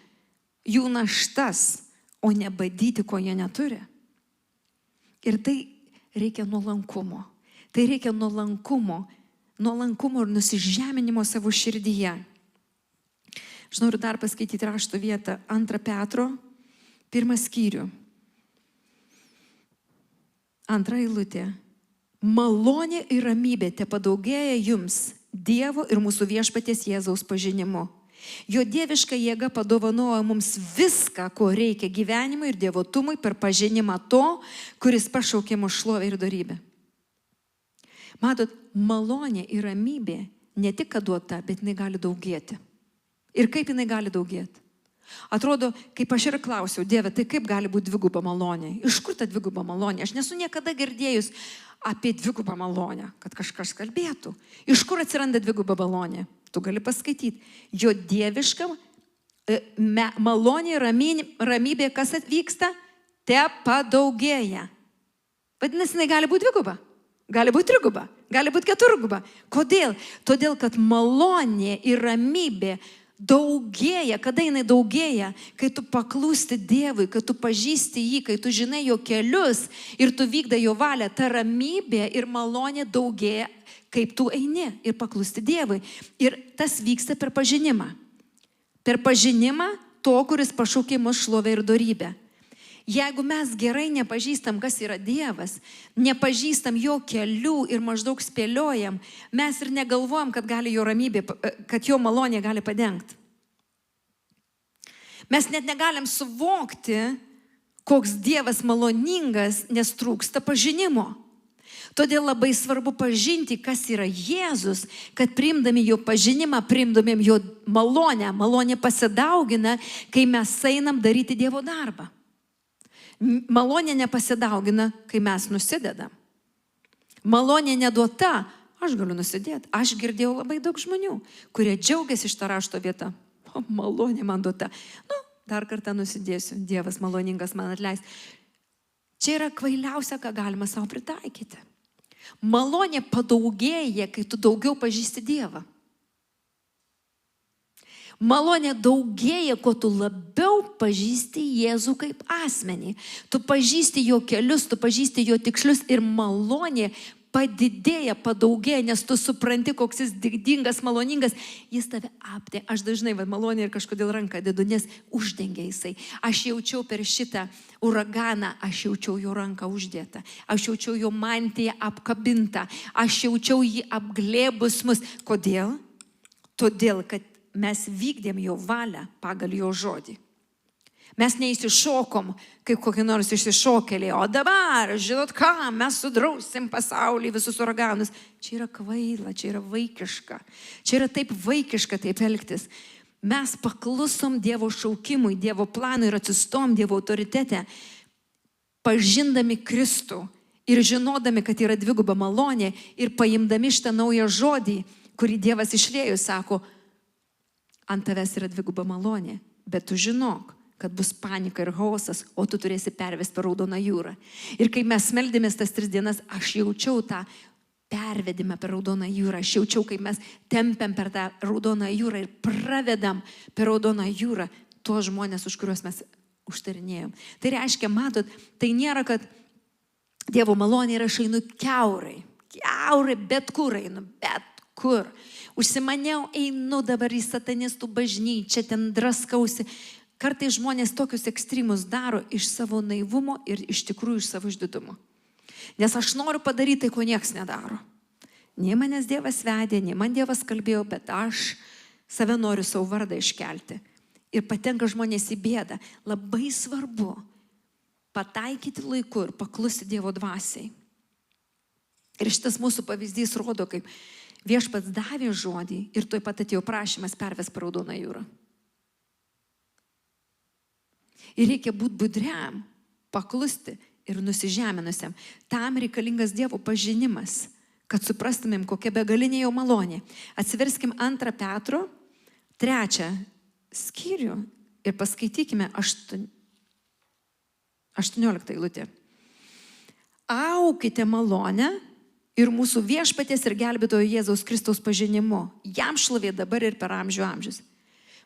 Speaker 1: jų naštas, o ne badyti, ko jie neturi. Ir tai reikia nuolankumo. Tai reikia nuolankumo ir nusižeminimo savo širdyje. Aš noriu dar paskaityti rašto vietą 2 Petro 1 skyrių. 2 eilutė. Malonė ir ramybė tepadaugėja jums Dievo ir mūsų viešpaties Jėzaus pažinimu. Jo dieviška jėga padovanoja mums viską, ko reikia gyvenimui ir dievotumui per pažinimą to, kuris pašaukė mus šlovę ir dorybę. Matot, malonė ir ramybė ne tik kad duota, bet jinai gali daugėti. Ir kaip jinai gali daugėti? Atrodo, kaip aš ir klausiau, Dieve, tai kaip gali būti dviguba malonė? Iš kur ta dviguba malonė? Aš nesu niekada girdėjus apie dvigubą malonę, kad kažkas kalbėtų. Iš kur atsiranda dviguba malonė? Tu gali paskaityti. Jo dieviška malonė, ramybė, kas atvyksta, te padaugėja. Vadinasi, jinai gali būti dviguba, gali būti triguba, gali būti keturguba. Kodėl? Todėl, kad malonė ir ramybė daugėja. Kada jinai daugėja? Kai tu paklūsti Dievui, kai tu pažįsti jį, kai tu žinai jo kelius ir tu vykdai jo valią, ta ramybė ir malonė daugėja, kaip tu eini ir paklūsti Dievui. Ir tas vyksta per pažinimą. Per pažinimą to, kuris pašaukė mus šlovę ir dorybę. Jeigu mes gerai nepažįstam, kas yra Dievas, nepažįstam jo kelių ir maždaug spėliojam, mes ir negalvojam, kad gali jo ramybė, kad jo malonė gali padengti. Mes net negalim suvokti, koks Dievas maloningas, nes trūksta pažinimo. Todėl labai svarbu pažinti, kas yra Jėzus, kad priimdami jo pažinimą, priimdami jo malonę, malonė pasidaugina, kai mes einam daryti Dievo darbą. Malonė nepasidaugina, kai mes nusidedam. Malonė neduota, aš galiu nusidėti. Aš girdėjau labai daug žmonių, kurie džiaugiasi iš tą rašto vietą. O, malonė man duota. Dar kartą nusidėsiu, Dievas maloningas man atleis. Čia yra kvailiausia, ką galima savo pritaikyti. Malonė padaugėja, kai tu daugiau pažįsti Dievą. Malonė daugėja, kuo tu labiau pažįsti Jėzų kaip asmenį. Tu pažįsti jo kelius, tu pažįsti jo tikslius ir malonė padidėja, padaugėja, nes tu supranti, koks jis didingas, maloningas. Jis tave apdė. Aš dažnai malonė ir kažkodėl ranką dedu, nes uždengia jisai. Aš jaučiau per šitą uraganą, aš jaučiau jo ranką uždėtą. Aš jaučiau jo mantiją apkabintą. Aš jaučiau jį apglėbus mus. Kodėl? Todėl, kad mes vykdėm jo valią pagal jo žodį. Mes neįsišokom, kaip kokie nors išsišokėliai. O dabar, žinot ką, mes sudrausim pasaulį visus uraganus. Čia yra kvaila, čia yra vaikiška. Čia yra taip vaikiška taip elgtis. Mes paklusom Dievo šaukimui, Dievo planui ir atsistom Dievo autoritete, pažindami Kristų ir žinodami, kad yra dviguba malonė ir paimdami šitą naują žodį, kurį Dievas išlėjo, sako, ant tavęs yra dviguba malonė, bet tu žinok, kad bus panika ir chaosas, o tu turėsi pervesti per Raudoną jūrą. Ir kai mes meldėmės tas 3 dienas, aš jaučiau tą pervedimą per Raudoną jūrą. Aš jaučiau, kaip mes tempiam per tą Raudoną jūrą ir pravedam per Raudoną jūrą tuos žmonės, už kuriuos mes užtarinėjom. Tai reiškia, matot, tai nėra, kad Dievo malonė ir aš einu kiaurai, bet kur einu, bet kur. Užsimaniau, einu dabar į satanistų bažnyčią, ten draskausi. Kartais žmonės tokius ekstremus daro iš savo naivumo ir iš tikrųjų iš savo išdidumo. Nes aš noriu padaryti tai, ko nieks nedaro. Nei manęs Dievas vedė, nei man Dievas kalbėjo, bet aš save noriu savo vardą iškelti. Ir patenka žmonės į bėdą. Labai svarbu pataikyti laiku ir paklusti Dievo dvasiai. Ir šitas mūsų pavyzdys rodo, kaip Viešpats davė žodį ir tuoj pat atėjo prašymas pervesti per Raudoną jūrą. Ir reikia būti budriam, paklusti ir nusižeminusiam. Tam reikalingas Dievo pažinimas, kad suprastumėm, kokia begalinė jo malonė. Atsiverskim 2 Petro 3 skyrių ir paskaitykime 18 eilutę. Aukite malonę ir mūsų viešpaties ir gelbėtojo Jėzaus Kristaus pažinimu. Jam šlovė dabar ir per amžių amžius.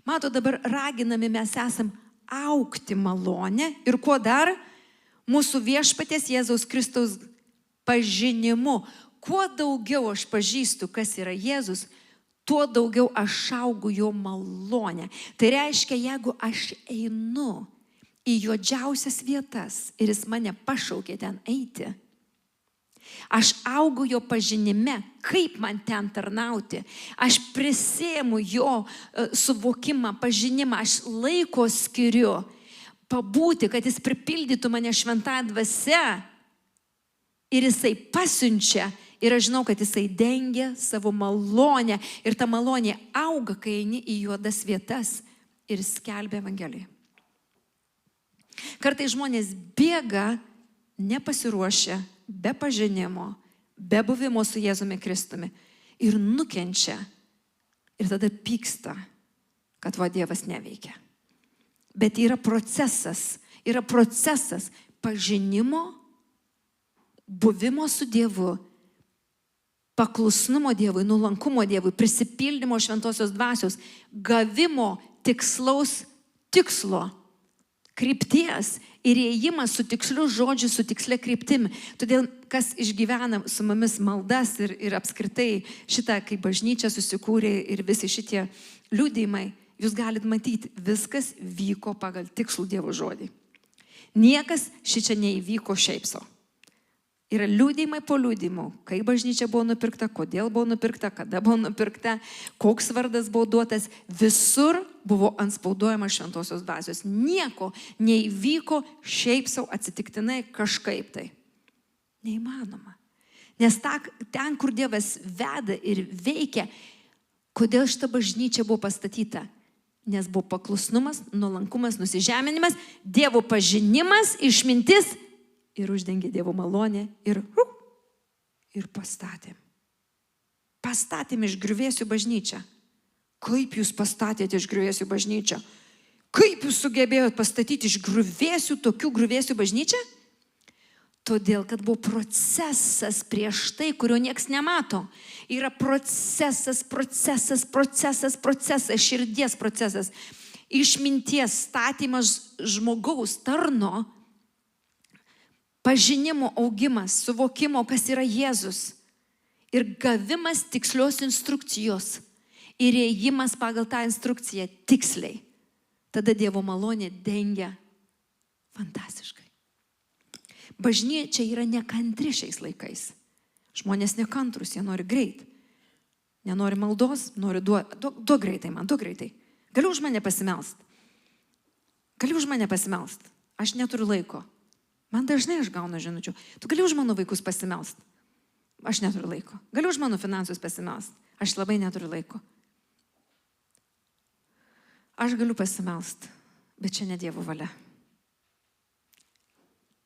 Speaker 1: Mato, dabar raginami mes esam aukti malonę ir kuo dar? Mūsų viešpaties Jėzaus Kristaus pažinimu. Kuo daugiau aš pažįstu, kas yra Jėzus, tuo daugiau aš augu jo malonę. Tai reiškia, jeigu aš einu į juodžiausias vietas ir jis mane pašaukė ten eiti, aš augu jo pažinime, kaip man ten tarnauti. Aš prisėmu jo suvokimą, pažinimą, aš laiko skiriu pabūti, kad jis pripildytų mane šventąja dvasia. Ir jisai pasiunčia ir aš žinau, kad jisai dengia savo malonę. Ir ta malonė auga, kai eini į juodas vietas ir skelbia Evangeliją. Kartais žmonės bėga nepasiruošę, be pažinimo, be buvimo su Jėzumi Kristumi ir nukenčia ir tada pyksta, kad va Dievas neveikia. Bet yra procesas pažinimo, buvimo su Dievu, paklusnumo Dievui, nuolankumo Dievui, prisipildymo šventosios dvasios, gavimo tikslaus tikslo, krypties ir ėjimas su tiksliu žodžiu, su tikslia kryptimi. Todėl, kas išgyvena su mumis maldas ir apskritai šitą, kai bažnyčia susikūrė ir visi šitie liudijimai, jūs galit matyti, viskas vyko pagal tikslų Dievo žodį. Niekas šičia neįvyko šiaip sau. Yra liudijimai po liudijimų, kai bažnyčia buvo nupirkta, kodėl buvo nupirkta, kada buvo nupirkta, koks vardas buvo duotas, visur buvo anspauduojama šventosios dvasios. Nieko neįvyko šiaip sau atsitiktinai kažkaip tai. Neįmanoma. Nes ten, kur Dievas veda ir veikia, kodėl šita bažnyčia buvo pastatyta? Nes buvo paklusnumas, nuolankumas, nusižeminimas, Dievo pažinimas, išmintis, ir uždengė Dievo malonę ir pastatėm. Pastatėm iš griuvėsių bažnyčią. Kaip jūs pastatėte iš griuvėsių bažnyčią? Kaip jūs sugebėjote pastatyti iš griuvėsių, tokių griuvėsių bažnyčią? Todėl, kad buvo procesas prieš tai, kurio nieks nemato. Yra procesas, širdies procesas. Išminties statymas žmogaus tarno, pažinimo augimas, suvokimo, kas yra Jėzus. Ir gavimas tikslios instrukcijos. Ir ėjimas pagal tą instrukciją tiksliai. Tada Dievo malonė dengia fantastiškai. Bažnyčia yra nekantri šiais laikais. Žmonės nekantrus, jie nori greit. Nenori maldos, nori duok greitai man, duok greitai. Galiu už mane pasimelst. Aš neturiu laiko. Man dažnai aš gaunu žinučių. Tu gali už mano vaikus pasimelst. Aš neturiu laiko. Galiu už mano finansus pasimelst. Aš labai neturiu laiko. Aš galiu pasimelst, bet čia ne Dievo valia.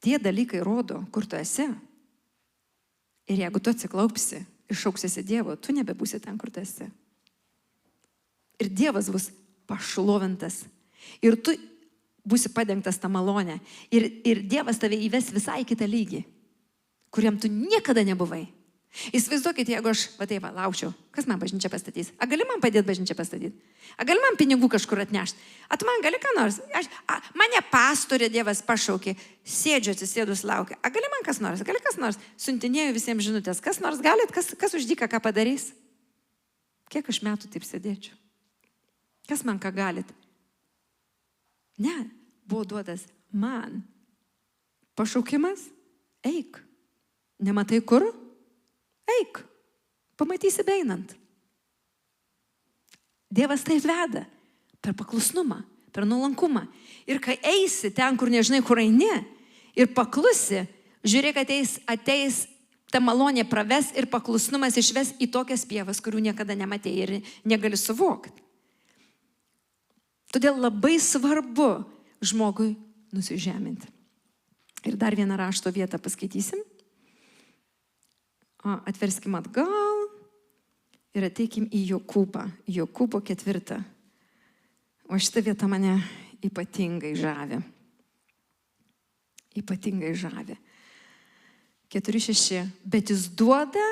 Speaker 1: Tie dalykai rodo, kur tu esi. Ir jeigu tu atsiklaupsi, išauksiesi Dievo, tu nebebūsi ten, kur tu esi. Ir Dievas bus pašlovintas. Ir tu būsi padengtas tą malonę. Ir Dievas tave įves visai kitą lygį, kuriam tu niekada nebuvai. Įsivaizduokit, jeigu aš laukčiau, kas man bažnyčią pastatys? A gali man padėti bažnyčią pastatyti? A gali man pinigų kažkur atnešti? A tu man gali ką nors? Mane pastorė Dievas pašaukė, sėdžiu atsisėdus laukia. A gali man kas nors? Gali kas nors? Siuntinėjau visiems žinutės. Kas nors galit? Kas už dyką ką padarys? Kiek aš metų taip sėdėčiau? Kas man ką galit? Ne, buvo duotas man pašaukimas. Eik. Nematai kur? Eik, pamatysi beinant. Dievas tai veda per paklusnumą, per nuolankumą. Ir kai eisi ten, kur nežinai, kur eini, ir paklusi, žiūrėk, ateis ta malonė praves ir paklusnumas išves į tokias pievas, kurių niekada nematėjai ir negali suvokti. Todėl labai svarbu žmogui nusižeminti. Ir dar vieną rašto vietą paskaitysim. Atverskim atgal ir ateikim į Jokūbą. Jokūbo 4. O šitą vietą mane ypatingai žavi. 4:6. Bet jis duoda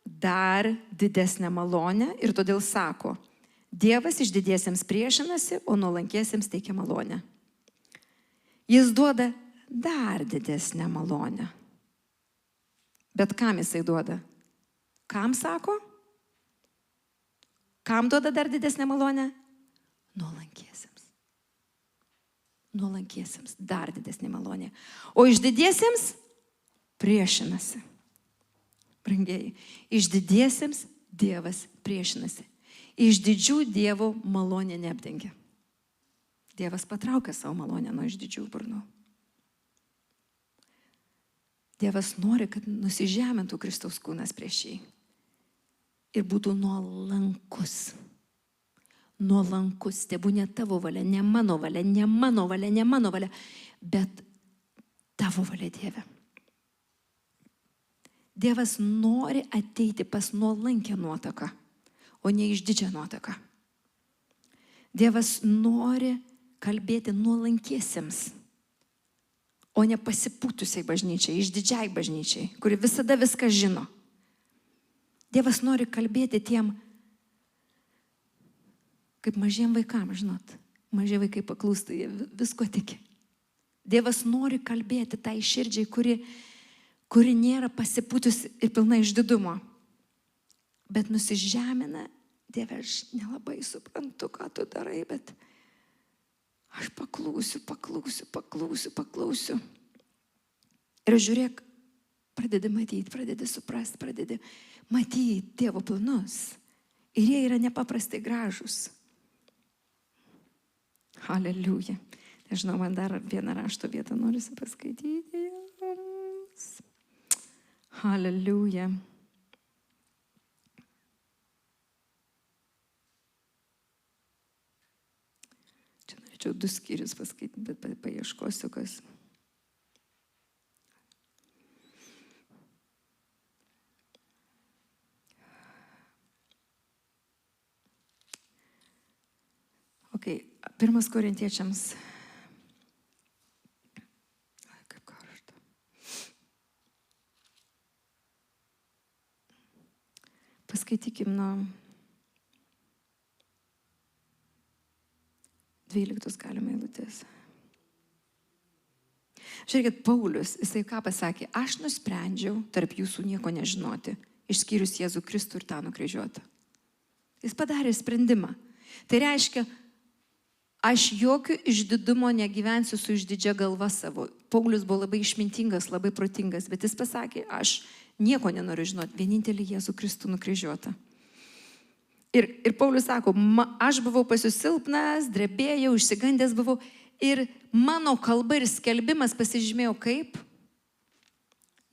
Speaker 1: dar didesnę malonę ir todėl sako, Dievas išdidiesiems priešinasi, o nuolankiesiems teikia malonę. Jis duoda dar didesnę malonę. Bet kam jisai duoda? Kam sako? Kam duoda dar didesnę malonę? Nuolankiesiems dar didesnė malonė. O išdidiesiems priešinasi. Brangieji, išdidiesiems Dievas priešinasi. Iš didžių Dievo malonė neapdengia. Dievas patraukia savo malonę nuo išdidžių burnų. Dievas nori, kad nusižemintų Kristaus kūnas prieš jį. Ir būtų nuolankus. Nuolankus. Tebu ne tavo valia, ne mano valia, bet tavo valia, Dieve. Dievas nori ateiti pas nuolankę nuotaką, o ne išdidžią nuotaką. Dievas nori kalbėti nuolankiesiems, o ne pasipūtusiai bažnyčiai, išdidžiai bažnyčiai, kuri visada viską žino. Dievas nori kalbėti tiem, kaip mažiem vaikam, žinot. Mažie vaikai paklūsta, jie visko tiki. Dievas nori kalbėti tai širdžiai, kuri nėra pasipūtusi ir pilna išdidumo. Bet nusižemina, Dieve, aš nelabai suprantu, ką tu darai, bet aš paklausiu. Ir žiūrėk, pradedi matyti, pradedi suprasti, pradedi matyti Dievo planus. Ir jie yra nepaprastai gražus. Haleliuja. Nežinau, man dar vieną rašto vietą norisi paskaityti. Haleliuja. Čia norėčiau 2 skyrius paskaityti, bet paieškosiu, kas. Okay. 1 Korintiečiams. Kaip karšta. skaitykim nuo 12 galima eilutės. Žiūrėkit, Paulius, jisai ką pasakė? Aš nusprendžiau tarp jūsų nieko nežinoti, išskyrus Jėzų Kristų ir tą nukryžiuotą. Jis padarė sprendimą. Tai reiškia, aš jokių išdidumo negyvensiu su išdidžia galva savo. Paulius buvo labai išmintingas, labai protingas, bet jis pasakė, aš nieko nenoriu žinoti, vienintelį Jėzų Kristų nukryžiuotą. Ir Paulius sako, aš buvau pasisilpnas, drebėjau, išsigandęs buvau ir mano kalba ir skelbimas pasižymėjo kaip?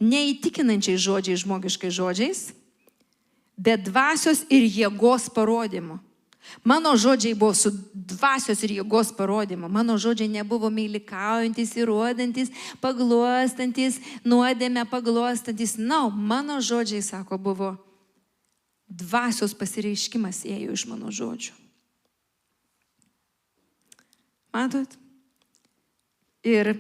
Speaker 1: Neįtikinančiais žodžiais, žmogiškais žodžiais, bet dvasios ir jėgos parodymu. Mano žodžiai buvo su dvasios ir jėgos parodymu. Mano žodžiai nebuvo meilikaujantis, įrodantis, paglostantis, nuodėmę paglostantis. Mano žodžiai, sako, buvo dvasios pasireiškimas ėjo iš mano žodžių. Matot? Ir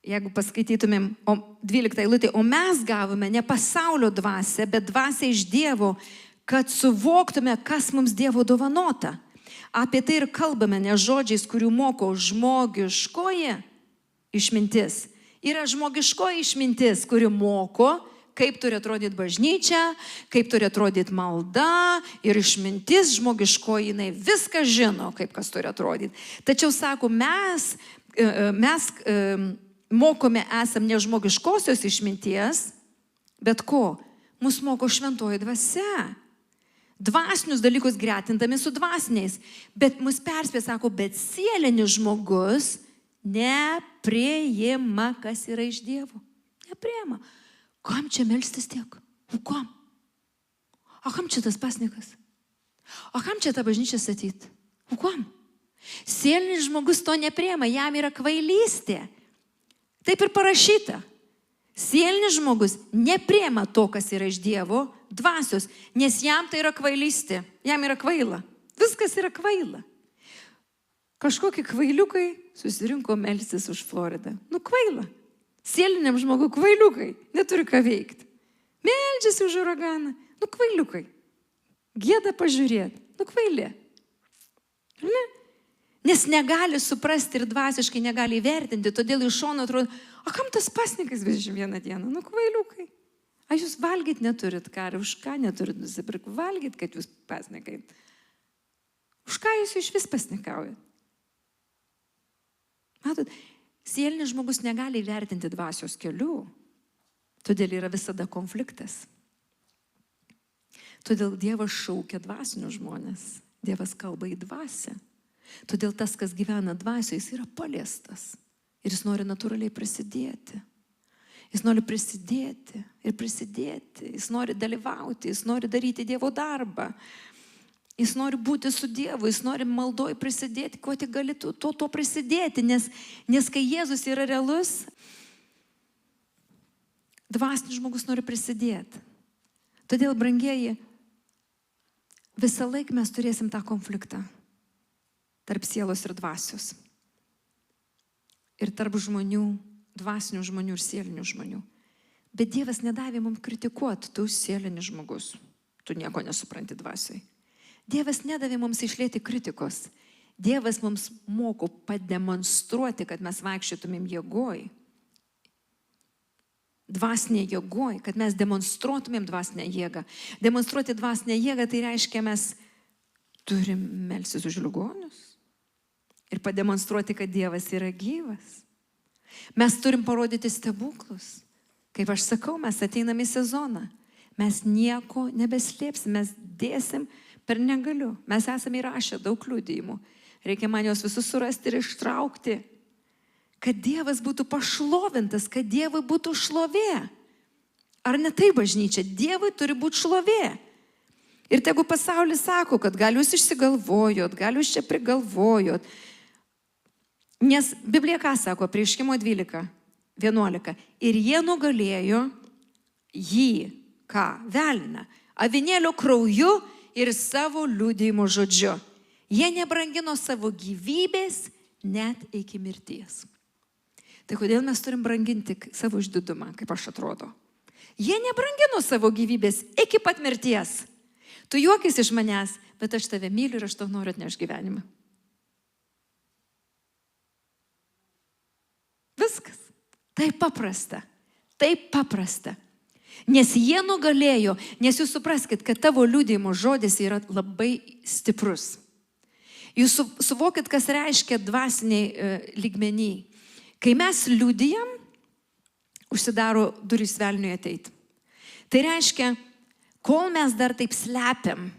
Speaker 1: jeigu paskaitytumėm 12 eilutė, o mes gavome ne pasaulio dvasią, bet dvasią iš Dievo, kad suvoktume, kas mums Dievo dovanota. Apie tai ir kalbame, ne žodžiais, kurių moko žmogiškoji išmintis. Yra žmogiškoji išmintis, kuri moko, kaip turi atrodyti bažnyčia, kaip turi atrodyti malda ir išmintis žmogiškoji, jinai viską žino, kaip kas turi atrodyti. Tačiau, sako, mes mokome esam ne žmogiškosios išminties, bet ko? Mus moko šventoji dvasia. Dvasinius dalykus gretindami su dvasiniais. Bet mus perspė, sako, bet sielinis žmogus nepriima, kas yra iš Dievo. Nepriima. Kam čia melstis tiek? O kam? O kam čia tas pasnikas? O kam čia tą bažnyčią statyti? O kam? Sielinis žmogus to nepriima, jam yra kvailystė. Taip ir parašyta. Sielinis žmogus nepriima to, kas yra iš Dievo dvasios, nes jam tai yra kvailystė. Jam yra kvaila. Viskas yra kvaila. Kažkokie kvailiukai susirinko melstis už Floridą. Kvaila. Sieliniam žmogui kvailiukai. Neturi ką veikti. Meldžiasi už uraganą. Kvailiukai. Gėda pažiūrėti. Kvailė. Ne? Nes negali suprasti ir dvasiškai negali įvertinti, todėl iš šono atrodo, o kam tas pasnikas 21 dieną? Kvailiukai. A jūs valgyt neturit ką, ar už ką neturit nusipirkti? Valgyt, kad jūs pasnikai. Už ką jūs iš vis pasnikaujat? Matot, sielinis žmogus negali įvertinti dvasios kelių, todėl yra visada konfliktas. Todėl Dievas šaukia dvasinius žmonės. Dievas kalba į dvasią. Todėl tas, kas gyvena dvasioje, jis yra paliestas. Ir jis nori natūraliai prisidėti. Jis nori prisidėti ir prisidėti. Jis nori dalyvauti, jis nori daryti Dievo darbą. Jis nori būti su Dievu, jis nori maldoj prisidėti, kuo tik gali to prisidėti. Nes kai Jėzus yra realus, dvasinis žmogus nori prisidėti. Todėl, brangieji, visą laiką mes turėsim tą konfliktą tarp sielos ir dvasios. Ir tarp žmonių, dvasinių žmonių ir sielinių žmonių. Bet Dievas nedavė mums kritikuoti, tu sielinis žmogus, tu nieko nesupranti dvasiai. Dievas nedavė mums išlėti kritikos. Dievas mums moko pademonstruoti, kad mes vaikščiotumėm jėgoj. Dvasinė jėgoj, kad mes demonstruotumėm dvasinę jėgą. Demonstruoti dvasinę jėgą tai reiškia, mes turim melstis už ligonius ir pademonstruoti, kad Dievas yra gyvas. Mes turim parodyti stebuklus. Kaip aš sakau, mes ateinam į sezoną. Mes nieko nebeslėpsim, mes dėsim per negaliu. Mes esame įrašę daug liudijimų. Reikia man juos visus surasti ir ištraukti. Kad Dievas būtų pašlovintas, kad Dievui būtų šlovė. Ar ne tai bažnyčia? Dievui turi būti šlovė. Ir tegu pasaulis sako, kad gal jūs išsigalvojot, gal jūs čia prigalvojot. Nes Biblija ką sako? Apreiškimo 12:11. Ir jie nugalėjo jį, ką? Velnią. Avinėlio krauju ir savo liudijimo žodžiu. Jie nebrangino savo gyvybės net iki mirties. Tai kodėl mes turim branginti savo išdidumą, kaip aš atrodo? Jie nebrangino savo gyvybės iki pat mirties. Tu juokis iš manęs, bet aš tave myliu ir aš tau noriu atnešti gyvenimą. Viskas. Taip paprasta. Taip paprasta. Nes jie nugalėjo, nes jūs supraskit, kad tavo liudijimo žodis yra labai stiprus. Jūs suvokit, kas reiškia dvasiniai lygmeniai. Kai mes liudijam, užsidaro durys velniui ateiti. Tai reiškia, kol mes dar taip slepiam,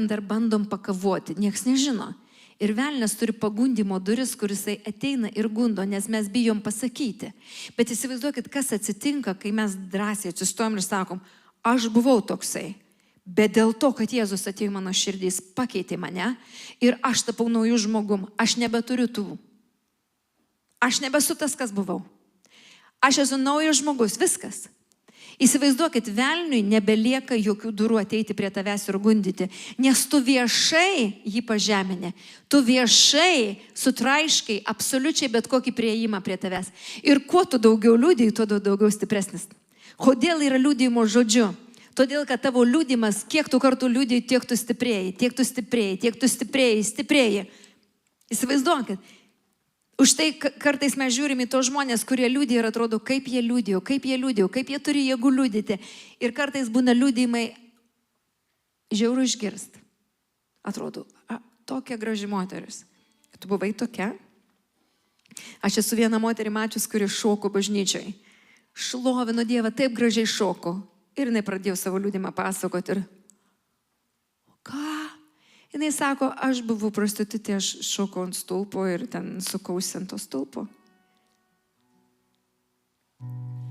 Speaker 1: dar bandom pakavoti, nieks nežino. Ir velnias turi pagundimo duris, kurisai ateina ir gundo, nes mes bijom pasakyti. Bet įsivaizduokit, kas atsitinka, kai mes drąsiai atsistojom ir sakom, aš buvau toksai. Bet dėl to, kad Jėzus atėjo mano širdį, jis pakeitė mane ir aš tapau naujų žmogum. Aš nebeturiu tų. Aš nebesu tas, kas buvau. Aš esu naujas žmogus, viskas. Įsivaizduokit, velniui nebelieka jokių durų ateiti prie tavęs ir gundyti, nes tu viešai jį pažeminė, tu viešai sutraiškai absoliučiai bet kokį prieimą prie tavęs. Ir kuo tu daugiau liudiji, tuo daugiau stipresnis. Kodėl yra liudijimo žodžiu? Todėl, kad tavo liudimas, kiek tu kartų liudiji, tiek tu stiprėji. Įsivaizduokit. Už tai kartais mes žiūrim į tos žmonės, kurie liudija ir atrodo, kaip jie liudijo, kaip jie turi jėgų liudyti. Ir kartais būna liudijimai žiauru išgirst. Atrodo, tokia graži moteris. Tu buvai tokia? Aš esu vieną moterį mačius, kuri šoko bažnyčiai. Šlovino Dievą, taip gražiai šoko. Ir jinai pradėjo savo liudimą pasakoti. Ir ką? Jinai sako, aš buvau prostitutė, aš šokau ant stulpo ir ten sukausi ant to stulpo.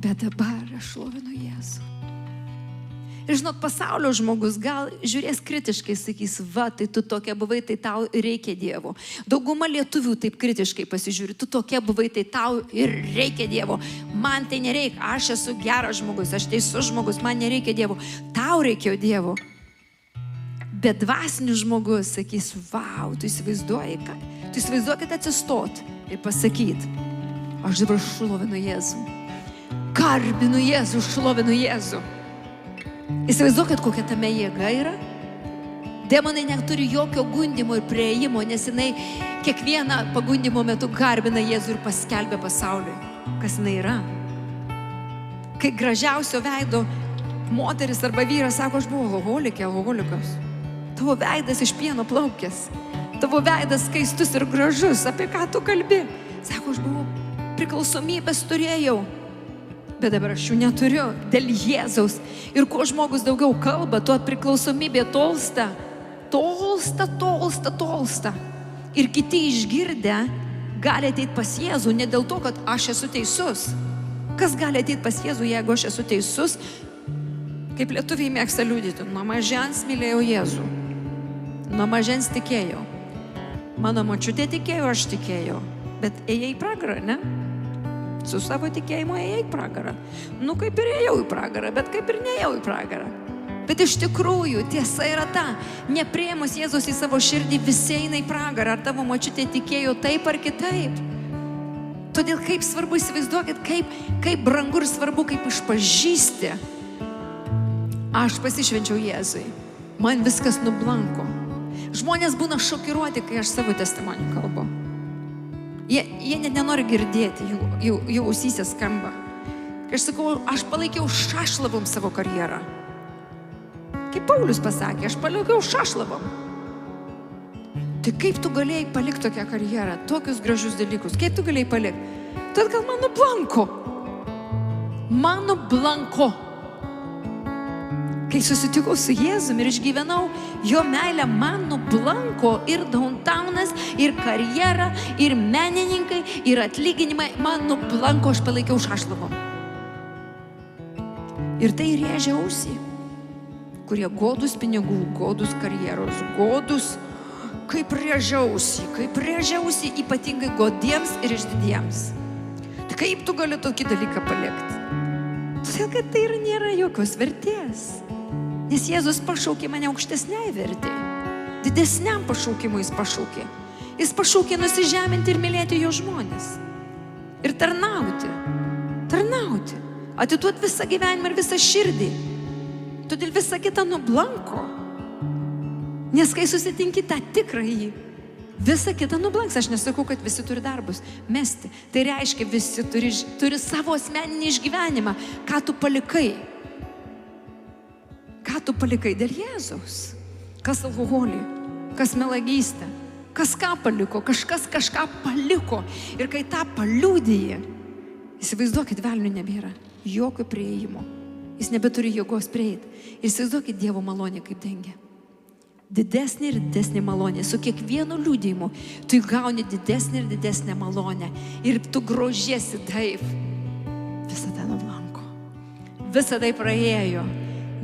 Speaker 1: Bet dabar aš šlovinu Jėzų. Ir žinot, pasaulio žmogus gal žiūrės kritiškai, sakys, va, tai tu tokia buvai, tai tau reikia Dievo. Dauguma lietuvių taip kritiškai pasižiūri, tu tokia buvai, tai tau ir reikia Dievo. Man tai nereikia, aš esu geras žmogus, aš teisus žmogus, man nereikia Dievo. Tau reikėjo Dievo. Bet dvasinis žmogus sakys, vau, tu įsivaizduoji, ką? Tu įsivaizduokit atsistot ir pasakyt, aš dabar šlovinu Jėzų. Garbinu Jėzų, šlovinu Jėzų. Įsivaizduokit, kokia tame jėga yra. Demonai neturi jokio gundimo ir prieimo, nes jinai kiekvieną pagundimo metu garbina Jėzų ir paskelbia pasauliui, kas jinai yra. Kai gražiausio veido moteris arba vyras sako, aš buvau alkoholikas. Tavo veidas iš pieno plaukęs. Tavo veidas skaistus ir gražus. Apie ką tu kalbi? Sako, aš buvau priklausomybės turėjau. Bet dabar aš jų neturiu dėl Jėzaus. Ir kuo žmogus daugiau kalba, tuo priklausomybė tolsta. Ir kiti išgirdę gali ateiti pas Jėzų ne dėl to, kad aš esu teisus. Kas gali ateiti pas Jėzų, jeigu aš esu teisus? Kaip lietuviai mėgsta liudyti, nuo mažens mylėjau Jėzų. Nuo mažens tikėjau. Mano močiutė tikėjo, aš tikėjau. Bet ėjai į pragarą, ne? Su savo tikėjimu ėjai į pragarą. Nu, kaip ir ėjau į pragarą, bet kaip ir neėjau į pragarą. Bet iš tikrųjų, tiesa yra ta, nepriėmus Jėzus į savo širdį, visi eina į pragarą. Ar tavo močiutė tikėjo taip ar kitaip? Todėl kaip svarbu, įsivaizduokit, kaip brangu ir svarbu, kaip išpažįsti. Aš pasišvenčiau Jėzui. Man viskas nublanko. Žmonės būna šokiruoti, kai aš savo testimonį kalbu. Jie net nenori girdėti, jų ausyse skamba. Kai aš sakau, aš palaikiau šašlavom savo karjerą. Kaip Paulius pasakė, aš palaikiau šašlavom. Tai kaip tu galėjai palikti tokią karjerą, tokius gražius dalykus? Kaip tu galėjai palikti? Tad gal mano blanko. Mano blanko. Kai susitikau su Jėzumi ir išgyvenau jo meilę, mano blanko ir downtownas, ir karjera, ir menininkai, ir atlyginimai, mano blanko aš palaikiau šašlavom. Ir tai rėžė ausį, kurie godus pinigų, godus karjeros, godus, kaip rėžiausi ypatingai godiems ir išdidiems. Tai kaip tu gali tokį dalyką palikti? Todėl, kad tai ir nėra jokios vertės. Nes Jėzus pašaukė mane aukštesniai vertei. Didesniam pašaukimui jis pašaukė. Jis pašaukė nusižeminti ir mylėti jo žmonės. Ir tarnauti. Atiduoti visą gyvenimą ir visą širdį. Todėl visa kita nublanko. Nes kai susitinki tą tikrąjį, visa kita nublanks. Aš nesakau, kad visi turi darbus mesti. Tai reiškia, visi turi savo asmeninį išgyvenimą. Ką tu palikai? Ką tu palikai dėl Jėzaus? Kas alkoholį? Kas melagystę? Kas ką paliko? Kažkas kažką paliko. Ir kai tą paliudyji, įsivaizduokit, velnių nebėra jokio prieimo. Jis nebeturi jėgos prieiti. Įsivaizduokit, Dievo malonė kaip dengia. Didesnė ir didesnė malonė. Su kiekvienu liudijimu tu gauni didesnė ir didesnė malonė. Ir tu grožiesi taip. Visą tai nublanko. Visą tai praėjo.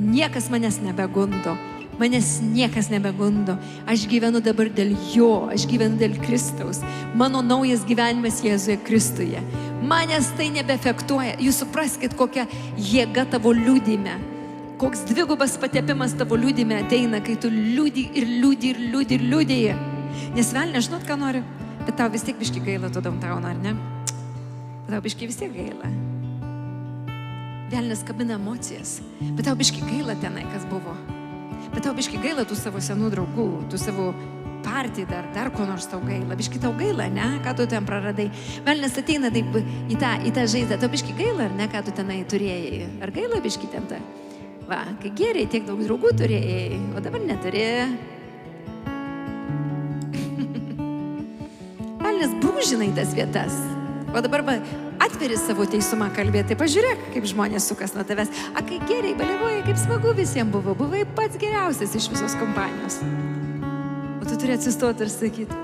Speaker 1: Niekas manęs nebegundo. Manęs niekas nebegundo. Aš gyvenu dabar dėl Jo. Aš gyvenu dėl Kristaus. Mano naujas gyvenimas Jėzuje Kristuje. Manęs tai nebefektuoja. Jūs supraskit, kokia jėga tavo liudime. Koks dvigubas patepimas tavo liudime ateina, kai tu liudi ir liudi ir liudi ir liudi. Nes velnė, žinot, ką nori? Bet tau vis tiek biški gaila to downtown, ar ne? Bet tau biški vis tiek gaila. Velnės kabina emocijas. Bet tau biški gaila tenai, kas buvo. Bet tau biški gaila tų savo senų draugų, tų savo partijų, dar ko nors tau gaila. Biški tau gaila, ne? Ką tu ten praradai? Velnės ateina taip į tą žaizdą. Tau biški gaila, ar ne? Ką tu tenai turėjai? Ar gaila biški ten tą? Va, kai geriai tiek daug draugų turėjai, o dabar neturi. Velnės brūžinai tas vietas. O dabar atveri savo teisumą kalbėti. Tai pažiūrėk, kaip žmonės sukas nuo tavęs. A, kai geriai, baliavoji, kaip smagu visiems buvo. Buvai pats geriausias iš visos kompanijos. O tu turi atsistoti ir sakyti,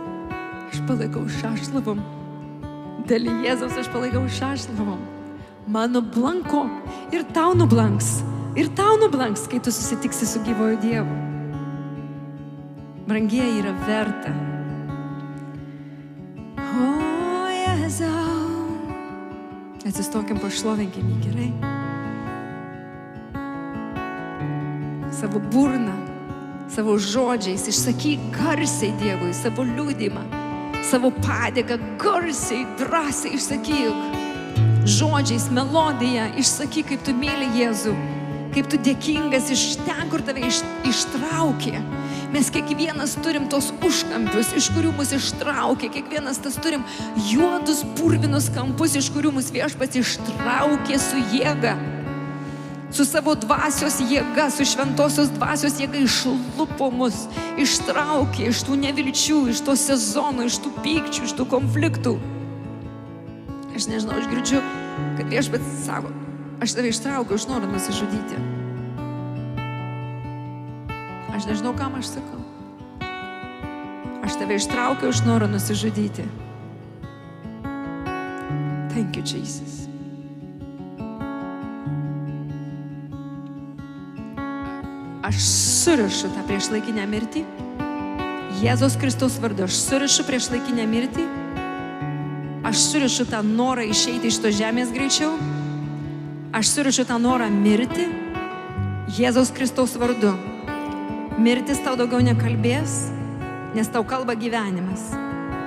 Speaker 1: aš palaikau šašlavom. Dėl Jėzaus aš palaikau šašlavom. Man nublanko ir tau nublanks. Ir tau nublanks, kai tu susitiksi su gyvoju Dievu. Brangieji, yra verta. O Jėzau. Atsistokim, pašlovinkim jį, gerai? Savo burną, savo žodžiais išsakyk garsiai Dievui, savo liudymą, savo padėką garsiai, drąsiai išsakyk. Žodžiais, melodiją išsakyk, kaip tu myli Jėzų. Kaip tu dėkingas iš ten, kur tave ištraukė. Mes kiekvienas turim tos užkampius, iš kurių mus ištraukė. Kiekvienas tas turim juodus, purvinus kampus, iš kurių mus Viešpats ištraukė su jėga. Su savo dvasios jėga, su šventosios dvasios jėga išlupo mus. Ištraukė iš tų nevilčių, iš to sezono, iš tų pykčių, iš tų konfliktų. Aš nežinau, aš girdžiu, kad Viešpats sako, aš tave ištraukiu, aš noriu nusižudyti. Aš nežinau, kam aš sakau. Aš tave ištraukiu, aš noriu nusižudyti. Thank you, Jesus. Aš surišu tą priešlaikinę mirtį. Jėzaus Kristaus vardu. Aš surišu priešlaikinę mirtį. Aš surišu tą norą išeiti iš to žemės greičiau. Aš surišu tą norą mirti Jėzaus Kristaus vardu. Mirtis tau daugiau nekalbės, nes tau kalba gyvenimas.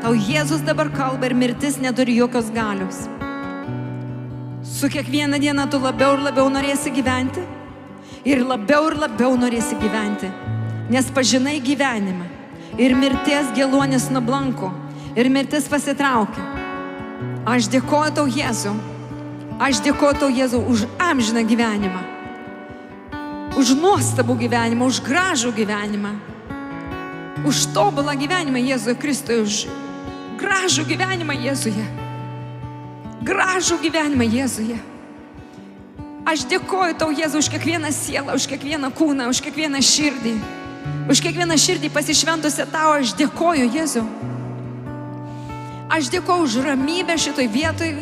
Speaker 1: Tau Jėzus dabar kalba ir mirtis neturi jokios galios. Su kiekviena diena tu labiau ir labiau norėsi gyventi. Ir labiau norėsi gyventi. Nes pažinai gyvenimą. Ir mirties geluonis nublanko. Ir mirtis pasitraukia. Aš dėkoju tau, Jėzau. Aš dėkoju tau, Jėzau, už amžiną gyvenimą. Už nuostabų gyvenimą, už gražų gyvenimą. Už tobulą gyvenimą Jėzuje Kristuje. Už gražų gyvenimą Jėzuje. Gražų gyvenimą Jėzuje. Aš dėkoju tau, Jėzau, už kiekvieną sielą, už kiekvieną kūną, už kiekvieną širdį. Už kiekvieną širdį pasišventusią tau aš dėkoju, Jėzau. Aš dėkoju už ramybę šitoj vietoj.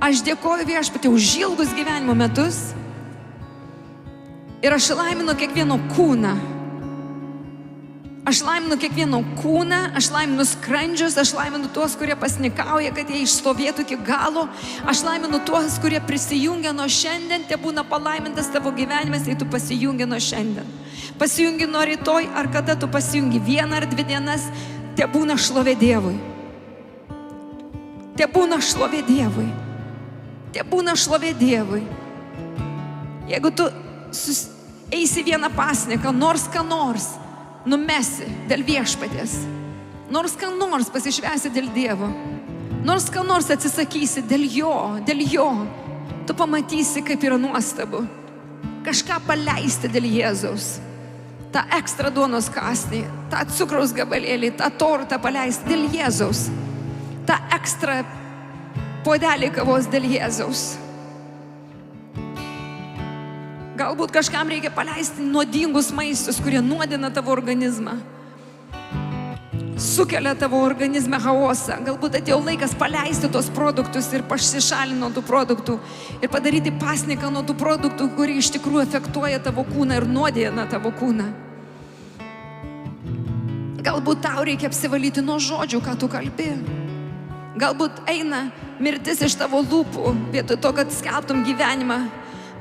Speaker 1: Aš dėkoju Viešpatie už ilgus gyvenimo metus. Ir aš laiminu kiekvieno kūną. Aš laiminu kiekvieno kūną, aš laiminu skrandžius, aš laiminu tuos, kurie pasnikauja, kad jie išstovėtų iki galo. Aš laiminu tuos, kurie prisijungia nuo šiandien, te būna palaimintas tavo gyvenimas, jei tu pasijungi nuo šiandien. Pasijungi nuo rytoj, ar kada tu pasijungi 1 ar 2 dienas, te būna šlovė Dievui. Te būna šlovė Dievui. Te būna šlovė Dievui. Jeigu tu eisi vieną pasniką, nors ką nors numesi dėl viešpaties, nors ką nors pasišvęsi dėl Dievo, nors ką nors atsisakysi dėl jo, tu pamatysi, kaip yra nuostabu. Kažką paleisti dėl Jėzaus. tą ekstra duonos kąsnį, tą cukraus gabalėlį, tą tortą paleisti dėl Jėzaus, tą ekstra puodelį kavos dėl Jėzaus. Galbūt kažkam reikia paleisti nuodingus maistus, kurie nuodina tavo organizmą, sukelia tavo organizme chaosą. Galbūt atėjo laikas paleisti tos produktus ir pasišalinti nuo tų produktų ir padaryti pasniką nuo tų produktų, kurie iš tikrųjų afektuoja tavo kūną ir nuodina tavo kūną. Galbūt tau reikia apsivalyti nuo žodžių, ką tu kalbi. Galbūt eina mirtis iš tavo lūpų, vietoj to, kad skelbtum gyvenimą.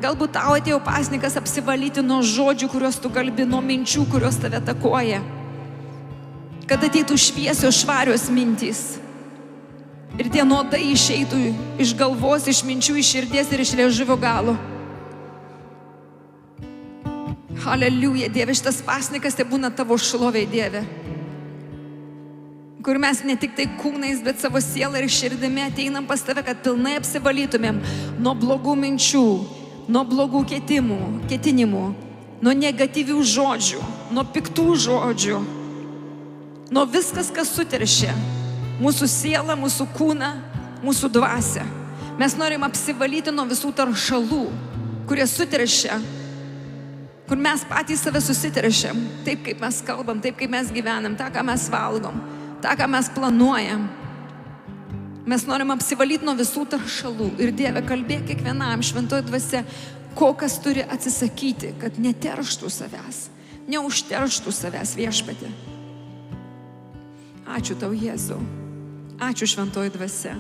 Speaker 1: Galbūt tau atėjo pasnikas apsivalyti nuo žodžių, kuriuos tu kalbi, nuo minčių, kurios tave atakuoja. Kad ateitų šviesios, švarios mintys. Ir tie nuodai išeitų iš galvos, iš minčių, iš širdies ir iš liežuvio galo. Haleliuja, Dieve, šitas pasnikas tai būna tavo šlovė, Dieve. Kur mes ne tik tai kūnais, bet savo sielą ir širdimi ateinam pas tave, kad pilnai apsivalytumėm nuo blogų minčių, nuo blogų ketinimų, nuo negatyvių žodžių, nuo piktų žodžių, nuo viskas, kas suteršia mūsų sielą, mūsų kūną, mūsų dvasią. Mes norim apsivalyti nuo visų taršalų, kurie suteršia, kur mes patys save susiteršiam, taip kaip mes kalbam, taip kaip mes gyvenam, tą, ką mes valgom, tą, ką mes planuojam. Mes norim apsivalyti nuo visų taršalų. Ir Dieve, kalbėk kiekvienam šventoji dvasia, kokias turi atsisakyti, kad neterštų savęs, neužterštų savęs, Viešpatie. Ačiū tau, Jėzau. Ačiū šventoji dvasia.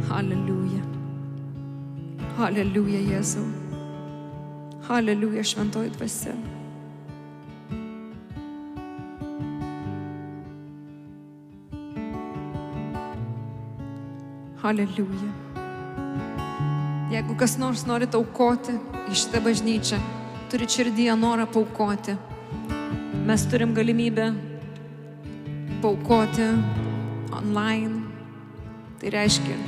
Speaker 1: Haleliuja. Haleliuja, Jėzau. Haleliuja, šventoji dvasia. Haleliuja. Jeigu kas nors nori aukoti į šitą bažnyčią, turi širdyje norą paaukoti, mes turim galimybę paaukoti online. Tai reiškia,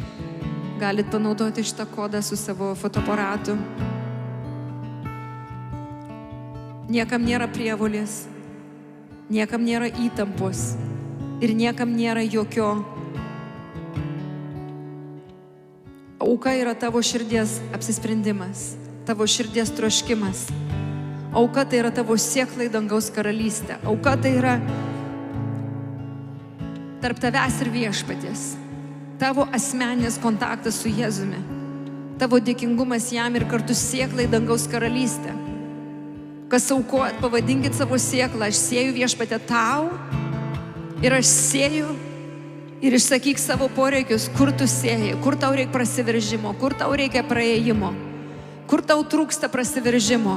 Speaker 1: galit panaudoti šitą kodą su savo fotoaparatu. Niekam nėra prievolės, niekam nėra įtampos ir niekam nėra jokio. Auka yra tavo širdies apsisprendimas, tavo širdies troškimas. Auka tai yra tavo siekla į dangaus karalystę. Auka tai yra tarp tavęs ir Viešpaties. Tavo asmeninis kontaktas su Jėzumi. Tavo dėkingumas jam ir kartu siekla į dangaus karalystę. Kas aukojat, pavadinkit savo sieklą. Aš sėju, Viešpatie, tau ir aš sėju. Ir išsakyk savo poreikius, kur tu sėjai, kur tau reikia prasiveržimo, kur tau reikia praėjimo, kur tau trūksta prasiveržimo.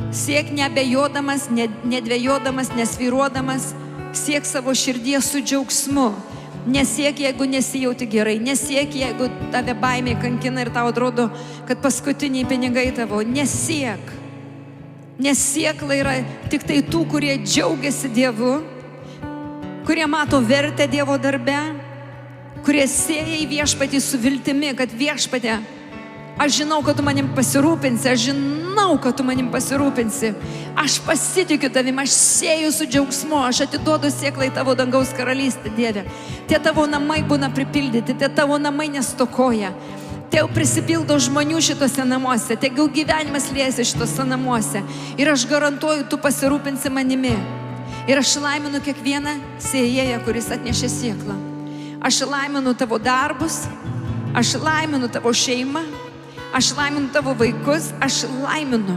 Speaker 1: Siek neabejodamas, nedvejodamas, nesvyruodamas, siek savo širdies su džiaugsmu. Nesiek, jeigu nesijauti gerai, nesiek, jeigu tave baimė kankina ir tau atrodo, kad paskutiniai pinigai tavo. Nesiek. Nesiekla yra tik tai tų, kurie džiaugiasi Dievu, kurie mato vertę Dievo darbe, kurie sėja į Viešpatį su viltimi, kad Viešpatė, aš žinau, kad tu manim pasirūpinsi, aš žinau, kad tu manim pasirūpinsi, aš pasitikiu tavim, aš sėju su džiaugsmu, aš atiduodu sieklą į tavo dangaus karalystę, Dieve. Tie tavo namai būna pripildyti, tie tavo namai nestokoja, tie prisipildo žmonių šitose namuose, tie gyvenimas liejasi šitose namuose ir aš garantuoju, tu pasirūpinsi manimi. Ir aš laiminu kiekvieną sėjėją, kuris atnešė sieklą. Aš laiminu tavo darbus, aš laiminu tavo šeimą, aš laiminu tavo vaikus, aš laiminu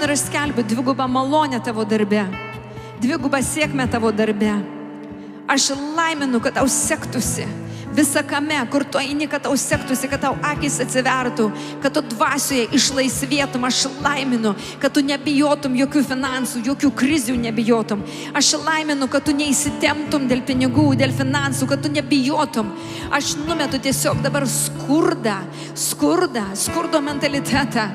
Speaker 1: ir aš skelbiu dvigubą malonę tavo darbe, dvigubą sėkmę tavo darbe. Aš laiminu, kad tau sektųsi visą kame, kur tu eini, kad tau sektųsi, kad tau akis atsivertų, kad tu dvasioje išlaisvėtum. Aš laiminu, kad tu nebijotum jokių finansų, jokių krizių nebijotum. Aš laiminu, kad tu neįsitemptum dėl pinigų, dėl finansų, kad tu nebijotum. Aš numetu tiesiog dabar skurdo mentalitetą.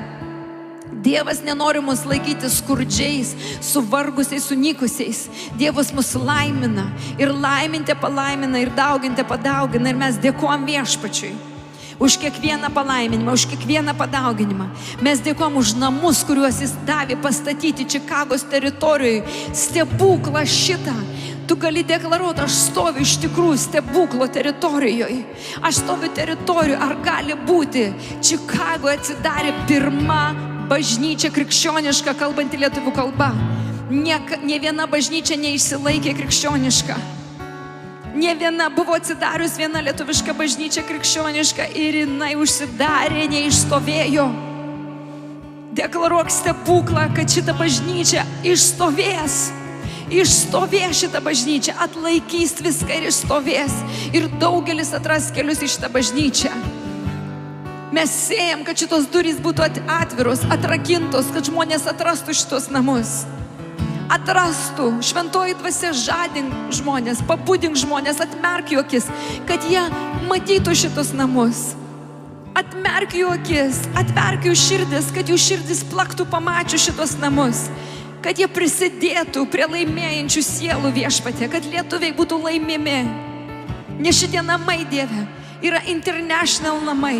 Speaker 1: Dievas nenori mus laikyti skurdžiais, suvargusiais, sunykusiais. Dievas mus laimina ir laiminti palaimina ir dauginti padaugina. Ir mes dėkojam Viešpačiui už kiekvieną palaiminimą, už kiekvieną padauginimą. Mes dėkojam už namus, kuriuos Jis davė pastatyti Čikagos teritorijoje. Stebuklą šitą. Tu gali deklaruoti, aš stoviu iš tikrųjų stebuklo teritorijoje. Aš stoviu teritorijoje, ar gali būti Čikagoje atsidarė pirma bažnyčia krikščioniška, kalbanti lietuvių kalba. Ne viena bažnyčia neišsilaikė krikščioniška. Ne viena buvo atsidarius viena lietuviška bažnyčia krikščioniška ir jinai užsidarė, neišstovėjo. Deklaruok stebuklą, kad šita bažnyčia išstovės. Išstovės šitą bažnyčią, atlaikys viską ir išstovės. Ir daugelis atras kelius į šitą bažnyčią. Mes sėjam, kad šitos durys būtų atviros, atrakintos, kad žmonės atrastų šitos namus. Atrastų, šventoji dvasia žadink žmonės, pabudink žmonės, atmerk jų akis, kad jie matytų šitos namus. Atmerk jų akis, atverk jų širdis, kad jų širdis plaktų pamačių šitos namus. Kad jie prisidėtų prie laimėjančių sielų Viešpatie, kad lietuviai būtų laimimi. Nes šitie namai, Dieve, yra international namai.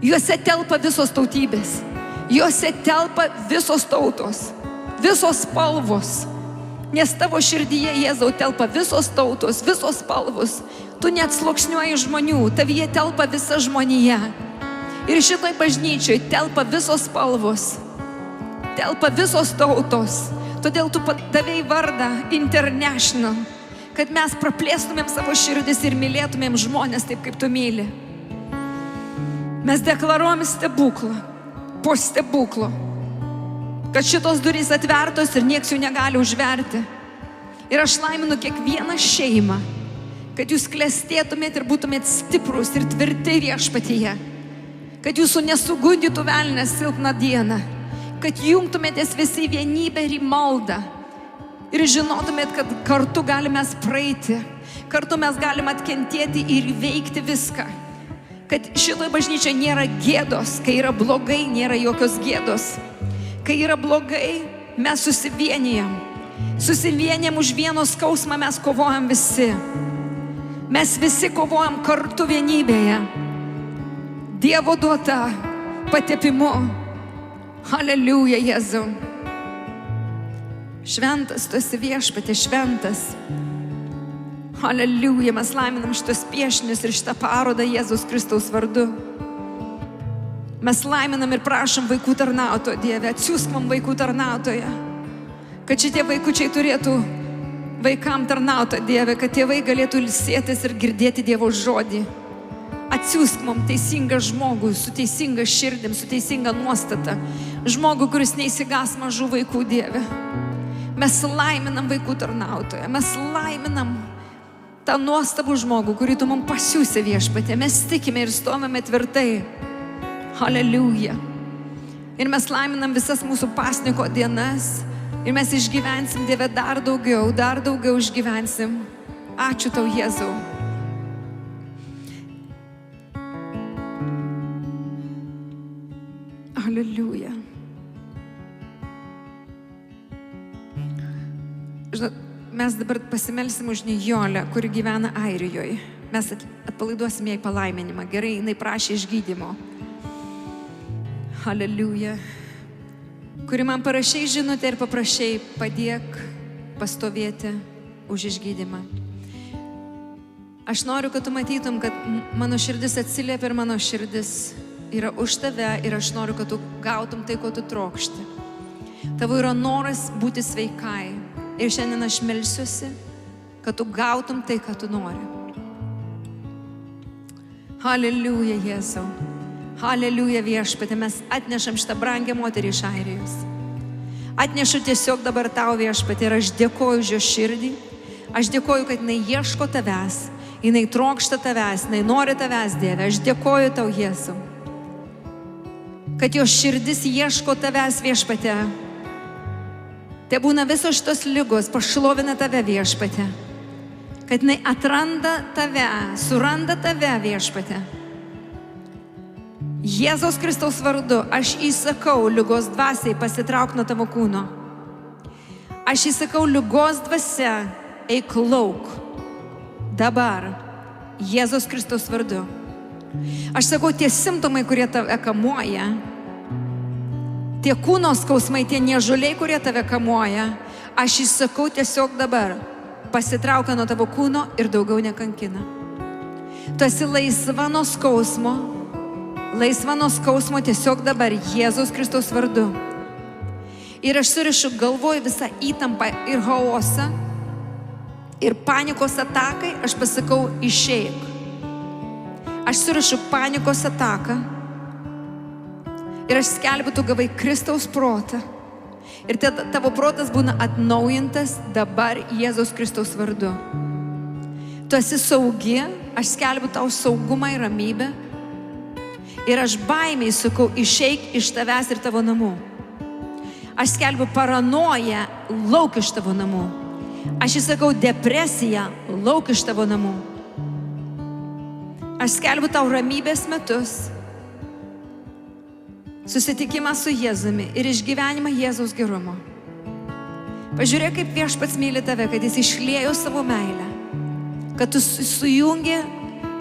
Speaker 1: Juose telpa visos tautybės, juose telpa visos tautos, visos spalvos. Nes tavo širdyje, Jėzau, telpa visos tautos, visos spalvos. Tu net sluoksniuoji žmonių, tavyje telpa visa žmonija. Ir šitoj bažnyčioj telpa visos spalvos, telpa visos tautos. Todėl tu davei vardą International, kad mes praplėstumėm savo širdis ir mylėtumėm žmonės taip, kaip tu myli. Mes deklaruojam stebuklą, po stebuklo, kad šitos durys atvertos ir nieks jų negali užverti. Ir aš laiminu kiekvieną šeimą, kad jūs klestėtumėt ir būtumėt stiprus ir tvirti Viešpatyje, kad jūsų nesugundytų velnias silpną dieną, kad jungtumėtės visi į vienybę ir į maldą ir žinotumėt, kad kartu galime praeiti, kartu mes galime atkentėti ir veikti viską. Kad šitoj bažnyčioje nėra gėdos, kai yra blogai, nėra jokios gėdos. Kai yra blogai, mes susivienijam. Susivienijam už vieno skausmą, mes kovojam visi. Mes visi kovojam kartu vienybėje. Dievo duota patepimu. Haleliuja, Jėzau. Šventas tu esi Viešpatie, šventas. Haleliuja, mes laiminam šitos piešinius ir šitą parodą Jėzaus Kristaus vardu. Mes laiminam ir prašom vaikų tarnautojo, Dieve, atsiųsk man vaikų tarnautoją, kad šitie vaikučiai turėtų vaikam tarnautoją, Dieve, kad tėvai galėtų ilsėtis ir girdėti Dievo žodį. Atsiųsk man teisingą žmogų, su teisinga širdim, su teisinga nuostata. Žmogų, kuris neįsigas mažų vaikų, Dieve. Mes laiminam vaikų tarnautoją, mes laiminam tą nuostabų žmogų, kurį tu mums pasiūsi, Viešpatie. Mes tikime ir stovime tvirtai. Haleliuja. Ir mes laiminam visas mūsų pasniko dienas. Ir mes išgyvensim, Dieve, dar daugiau išgyvensim. Ačiū tau, Jėzau. Haleliuja. Žinot, mes dabar pasimelsim už Nijolę, kuri gyvena Airijoje. Mes atpalaiduosim jai palaiminimą. Gerai, jinai prašė išgydymo. Haleliuja. Kuri man parašė žinutę ir paprašė, padėk pastovėti už išgydymą. Aš noriu, kad tu matytum, kad mano širdis atsiliepia ir mano širdis yra už tave ir aš noriu, kad tu gautum tai, ko tu trokšti. Tavo yra noras būti sveikai. Ir šiandien aš melsiuosi, kad tu gautum tai, ką tu nori. Haleliuja, Jėzau. Haleliuja, Viešpatie. Mes atnešam šitą brangią moterį iš Airijos. Atnešu tiesiog dabar tau, Viešpatie, ir aš dėkoju už jo širdį. Aš dėkoju, kad jinai ieško tavęs. Jinai trokšta tavęs, jinai nori tavęs, Dieve. Aš dėkoju tau, Jėzau, kad jo širdis ieško tavęs, Viešpatie. Te būna visos šitos ligos, pašlovina tave, Viešpatie. Kad jinai atranda tave, suranda tave, Viešpatie. Jėzaus Kristaus vardu aš įsakau ligos dvasiai pasitrauk nuo tavo kūno. Aš įsakau ligos dvasia, eik lauk. Dabar Jėzaus Kristaus vardu. Aš sakau, tie simptomai, kurie tave kamuoja, tie kūno skausmai, tie niežuliai, kurie tave kamuoja, aš įsakau tiesiog dabar, pasitraukia nuo tavo kūno ir daugiau nekankina. Tu esi laisva nuo skausmo tiesiog dabar Jėzaus Kristaus vardu. Ir aš surišu galvoj visą įtampą ir chaosą ir panikos atakai, aš pasakau, išeik. Aš surišu panikos ataką ir aš skelbiu, tu gavai Kristaus protą. Ir tavo protas būna atnaujintas dabar Jėzaus Kristaus vardu. Tu esi saugi, aš skelbiu tau saugumą ir ramybę. Ir aš baimiai sakau, išeik iš tavęs ir tavo namų. Aš skelbiu paranoją, lauk iš tavo namų. Aš įsakau depresiją, lauk iš tavo namų. Aš skelbiu tau ramybės metus, susitikimą su Jėzumi ir išgyvenimą Jėzaus gerumo. Pažiūrėk, kaip Viešpats myli tave, kad jis išliejo savo meilę, kad tu sujungi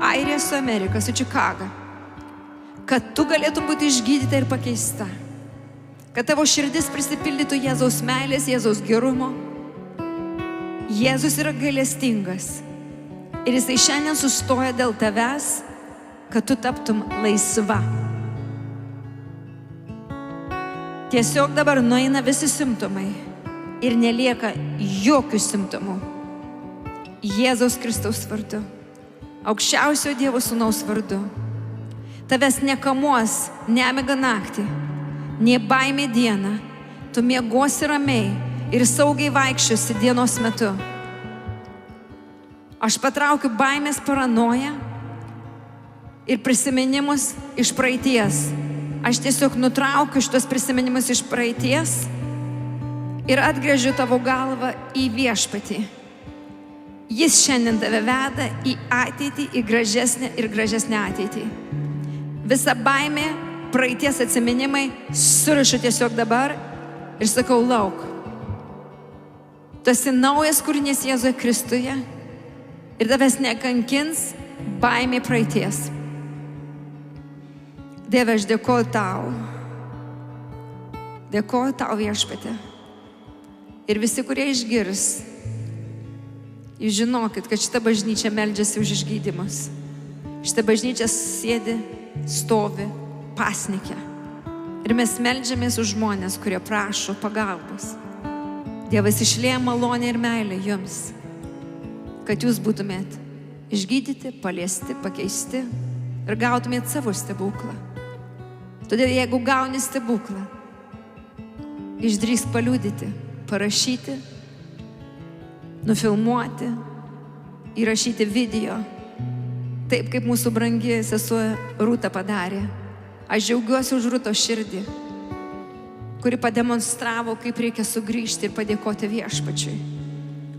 Speaker 1: Airiją su Amerika, su Čikaga, kad tu galėtum būti išgydyta ir pakeista, kad tavo širdis prisipildytų Jėzaus meilės, Jėzaus gerumo. Jėzus yra gailestingas ir jisai šiandien sustoja dėl tavęs, kad tu taptum laisva. Tiesiog dabar nueina visi simptomai ir nelieka jokių simptomų. Jėzaus Kristaus vardu, aukščiausio Dievo Sūnaus vardu. Tavęs nekamuos nemiga naktį, nei baimė dieną. Tu miegosi ramiai ir saugiai vaikščiosi dienos metu. Aš patraukiu baimės paranoją ir prisiminimus iš praeities. Aš tiesiog nutraukiu šitos prisiminimus iš praeities ir atgręžiu tavo galvą į Viešpatį. Jis šiandien tave veda į ateitį, į gražesnę ir gražesnę ateitį. Visa baimė, praeities atsiminimai surišu tiesiog dabar ir sakau, lauk. Tu esi naujas kūrinys Jėzuje Kristuje ir tavęs nekankins baimė praeities. Dieve, aš dėkoju tau. Dėkoju tau, Viešpatie. Ir visi, kurie išgirs, jūs žinokit, kad šita bažnyčia meldžiasi už išgydymus. Šita bažnyčia sėdi, stovi, pasnikę. Ir mes meldžiamės už žmonės, kurie prašo pagalbos. Dievas išlieja malonę ir meilę jums, kad jūs būtumėt išgydyti, paliesti, pakeisti ir gautumėt savo stebuklą. Todėl jeigu gauni stebuklą, išdrįsk paliudyti, parašyti, nufilmuoti, įrašyti video, taip kaip mūsų brangi sesuo Rūta padarė. Aš džiaugiuosi už Rūtos širdį, kuri pademonstravo, kaip reikia sugrįžti ir padėkoti Viešpačiui.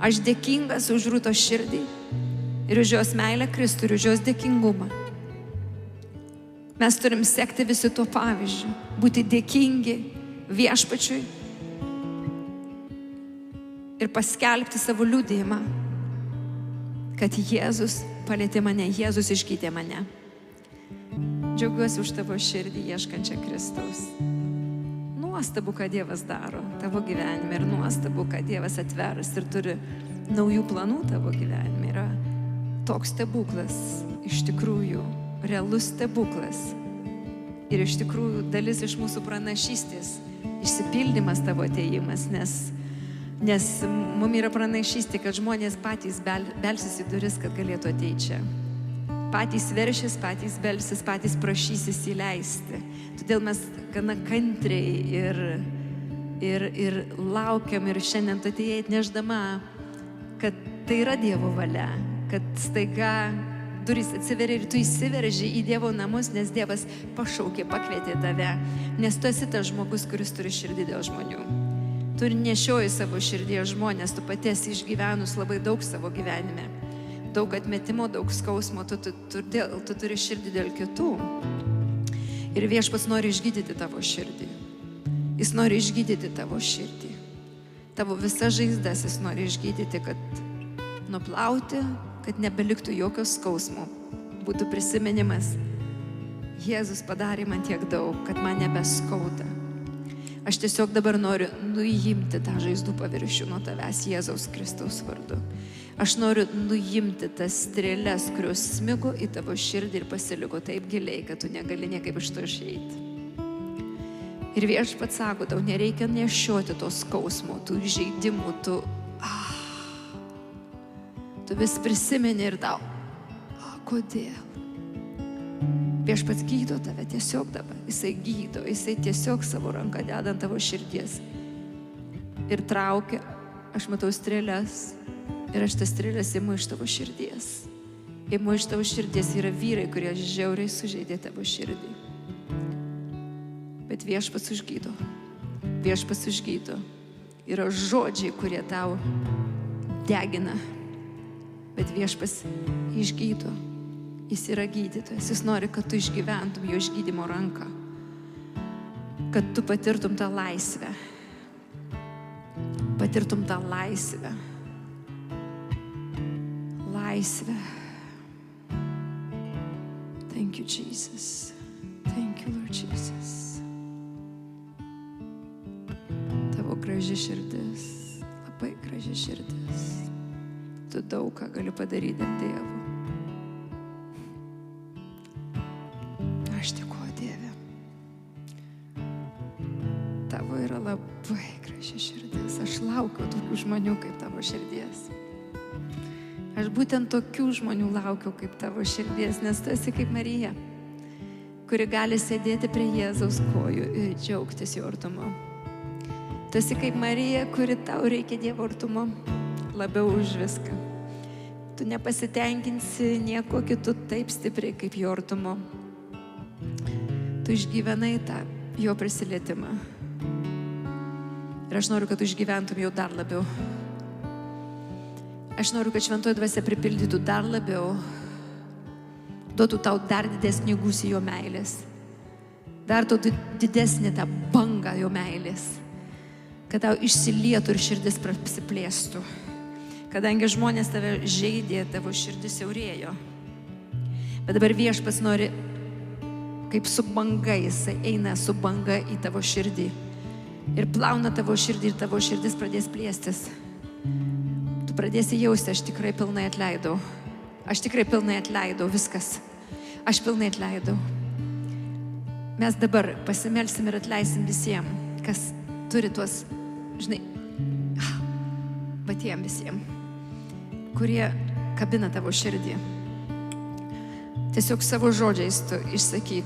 Speaker 1: Aš dėkingas už Rūtos širdį ir už jos meilę Kristui, ir už jos dėkingumą. Mes turim sekti visi tuo pavyzdžiu, būti dėkingi Viešpačiui ir paskelbti savo liudijimą, kad Jėzus palietė mane, Jėzus išgydė mane. Džiaugiuosi už tavo širdį ieškančią Kristaus. Nuostabu, ką Dievas daro tavo gyvenime ir nuostabu, ką Dievas atveras ir turi naujų planų tavo gyvenime. Yra toks stebuklas, iš tikrųjų, realus stebuklas. Ir iš tikrųjų dalis iš mūsų pranašystės, išsipildymas tavo atėjimas, nes mums yra pranašystė, kad žmonės patys belsis į duris, kad galėtų ateiti čia. Patys veršis, patys belsis, patys prašysis įleisti. Todėl mes gana kantriai ir laukiam ir šiandien tu atėjai atnešdama, kad tai yra Dievo valia, kad staiga durys atsiveria ir tu įsiverži į Dievo namus, nes Dievas pašaukė, pakvietė tave, nes tu esi tas žmogus, kuris turi širdį dėl žmonių. Tu ir nešioji savo širdį žmonės, tu pati esi išgyvenus labai daug savo gyvenime. Daug atmetimo, daug skausmo, tu turi širdį dėl kitų. Ir Viešpats nori išgydyti tavo širdį. Jis nori išgydyti tavo širdį. Tavo visas žaizdas jis nori išgydyti, kad nuplauti, kad nebeliktų jokio skausmo. Būtų prisiminimas. Jėzus padarė man tiek daug, kad man nebeskauda. Aš tiesiog dabar noriu nuimti tą žaizdų paviršių nuo tavęs Jėzaus Kristaus vardu. Aš noriu nuimti tas strėles, kurios smigo į tavo širdį ir pasiliko taip giliai, kad tu negali niekaip iš to išeiti. Ir Viešpats sako, tau nereikia nešioti to skausmo, tų įžeidimų, tu vis prisimeni ir tau. Kodėl? Viešpats gydo tave tiesiog dabar. Jisai gydo, jisai tiesiog savo ranką deda ant tavo širdies. Ir traukia, aš matau strėles. Ir aš tas strėles imu iš tavo širdies. Imu iš tavo širdies. Yra vyrai, kurie žiauriai sužeidė tavo širdį. Bet Viešpats užgydo. Viešpats užgydo. Yra žodžiai, kurie tau degina. Bet Viešpats išgydo. Jis yra gydytojas. Jis nori, kad tu išgyventum jo išgydymo ranką. Kad tu patirtum tą laisvę. Patirtum tą laisvę. Laisvę. Thank you, Jesus. Thank you, Lord Jesus. Tavo graži širdis. Labai graži širdis. Tu daug ką gali padaryti dėl Dievo. Aš dėkoju, Dieve. Tavo yra labai graži širdis. Aš laukiu tokių žmonių kaip tavo širdies. Aš būtent tokių žmonių laukiu kaip tavo širdies, nes tu esi kaip Marija, kuri gali sėdėti prie Jėzaus kojų ir džiaugtis jo artumu. Tu esi kaip Marija, kuri tau reikia Dievo artumo labiau už viską. Tu nepasitenkinsi nieko kitu taip stipriai kaip jo artumo. Tu išgyvenai tą jo prisilietimą. Ir aš noriu, kad tu išgyventum jau dar labiau. Aš noriu, kad šventoji dvasia pripildytų dar labiau, duotų tau dar didesnį gūsį jo meilės, dar tau didesnį tą bangą jo meilės, kad tau išsilietų ir širdis prasiplėstų. Kadangi žmonės tave žeidė, tavo širdis siaurėjo. Bet dabar Viešpats nori, kaip su banga, jisai eina su banga į tavo širdį ir plauna tavo širdį ir tavo širdis pradės plėstis. Pradėsi jausti, aš tikrai pilnai atleidau. Aš tikrai pilnai atleidau viskas. Aš pilnai atleidau. Mes dabar pasimelsim ir atleisim visiems, kas turi tuos, patiem visiems, kurie kabina tavo širdį. Tiesiog savo žodžiais tu išsakyk,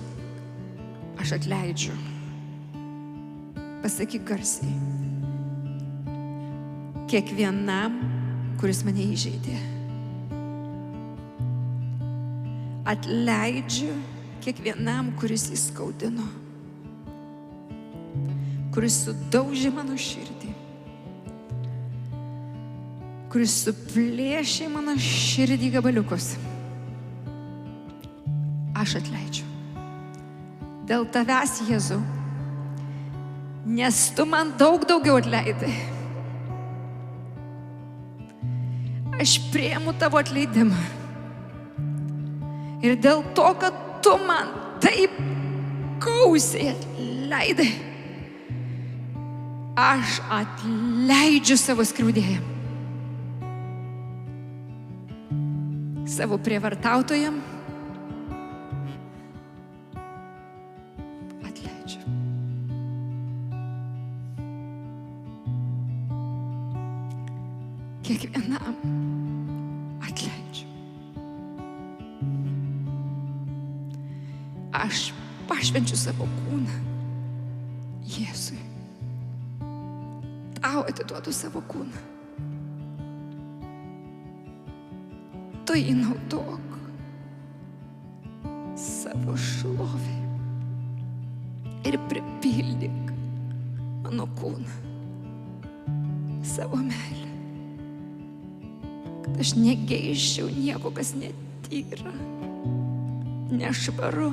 Speaker 1: aš atleidžiu. Pasakyk garsiai. Kiekvienam, kuris mane įžeidė. Atleidžiu kiekvienam, kuris įskaudino, kuris sudaužė mano širdį, kuris suplėšė mano širdį gabaliukus. Aš atleidžiu. Dėl tavęs, Jėzau, nes tu man daug daugiau atleidai. Aš priimu tavo atleidimą. Ir dėl to, kad tu man taip gausiai atleidai, aš atleidžiu savo skriaudėjam, savo prievartautojam. Atleidžiu. Kiekvienam atleidžiu. Aš pašvenčiu savo kūną Jėzui. Tau atiduodu savo kūną. Tu jį naudok savo šlovei ir pripildyk mano kūną savo meilę. Kad aš negeiščiau nieko, kas netyra, nešvaru,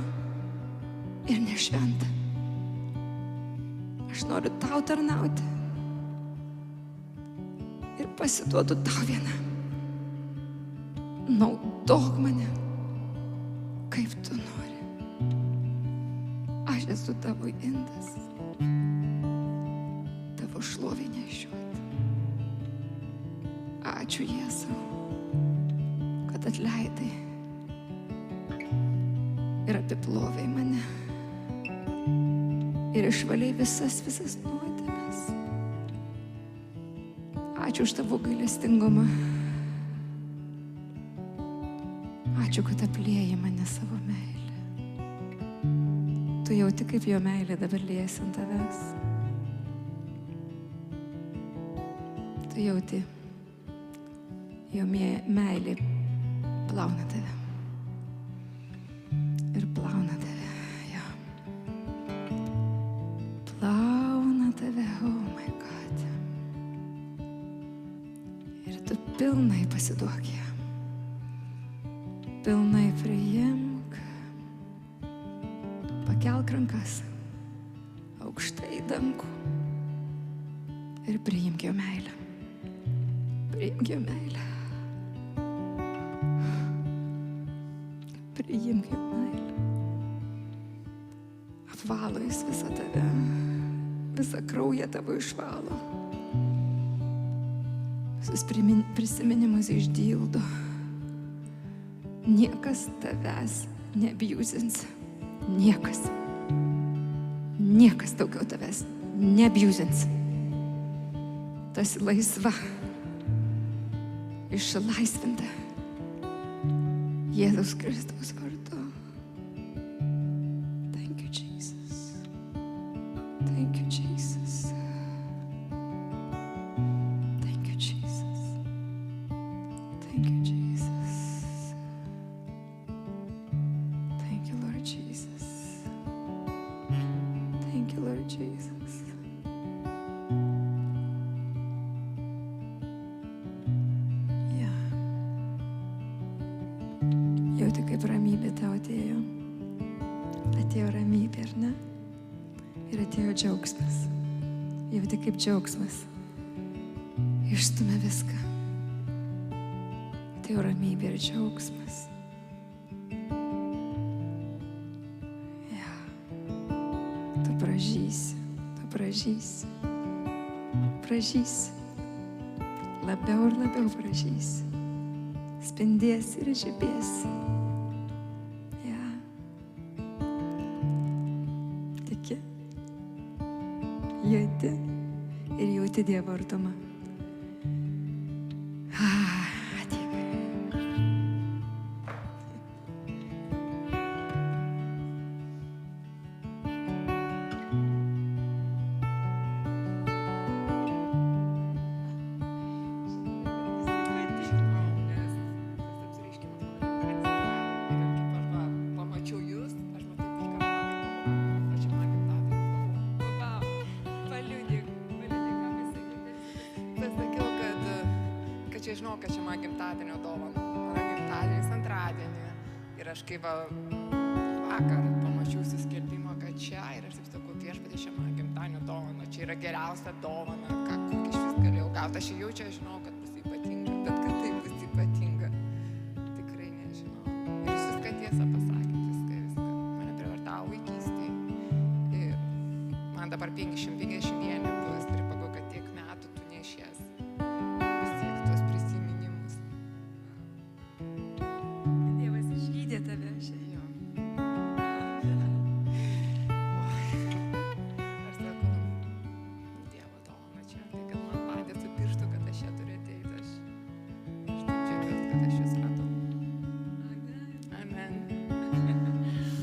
Speaker 1: ir nešventa. Aš noriu tau tarnauti ir pasiduodu tau vienam. Naudok mane, kaip tu nori. Aš esu tavo indas, tavo šlovė nešiuoti. Ačiū Jėzau, kad atleidai ir apiplovei mane ir išvalei visas nuodėmes. Ačiū už tavo gailestingumą. Ačiū, kad aplieji mane savo meilę. Tu jauti, kaip jo meilė dabar liejasi ant tavęs. Tu jauti, jo meilė plauna tave. Ir plauna tave, jo. Plauna tave, oh my God. Ir tu pilnai pasiduok jam. Pilnai priimk. Pakelk rankas aukštai į dangų ir priimk jo meilę. Priimk jo meilę. Priimk jo meilę. Apvalo jis visą tave. Visą kraują tavo išvalo. Visus prisiminimus išdildo. Niekas tavęs neabjuzins. Niekas. Niekas daugiau tavęs neabjuzins. Tu esi laisva. Išlaisvinta. Jėzaus Kristaus vardu. Thank you, Jesus. Thank you, Jesus. Thank you, Jesus. Thank you, Jesus. Thank you, Lord Jesus. Thank you, Lord Jesus. Jauti, kaip ramybė tau atėjo. Atėjo ramybė, ar ne? Ir atėjo džiaugsmas. Jauti, kaip džiaugsmas išstumia viską. Atėjo ramybė ir džiaugsmas. Ja. Tu pražysi, tu pražysi. Pražysi. Labiau ir labiau pražysi. Spindėsi ir žibėsi. Ja. Tiki. Jauti ir jauti Dievo artumą.
Speaker 2: Žinau, kad čia man gimtadienio dovana. Mano gimtadienis antradienį. Ir aš kaip vakar pamačiau suskelbimą, kad čia. Ir aš taip sakau, viešpatie, čia man gimtadienio dovana. Čia yra geriausia dovana, kokį iš vis galėjau gauti. Aš jau čia žinau, kad bus ypatinga.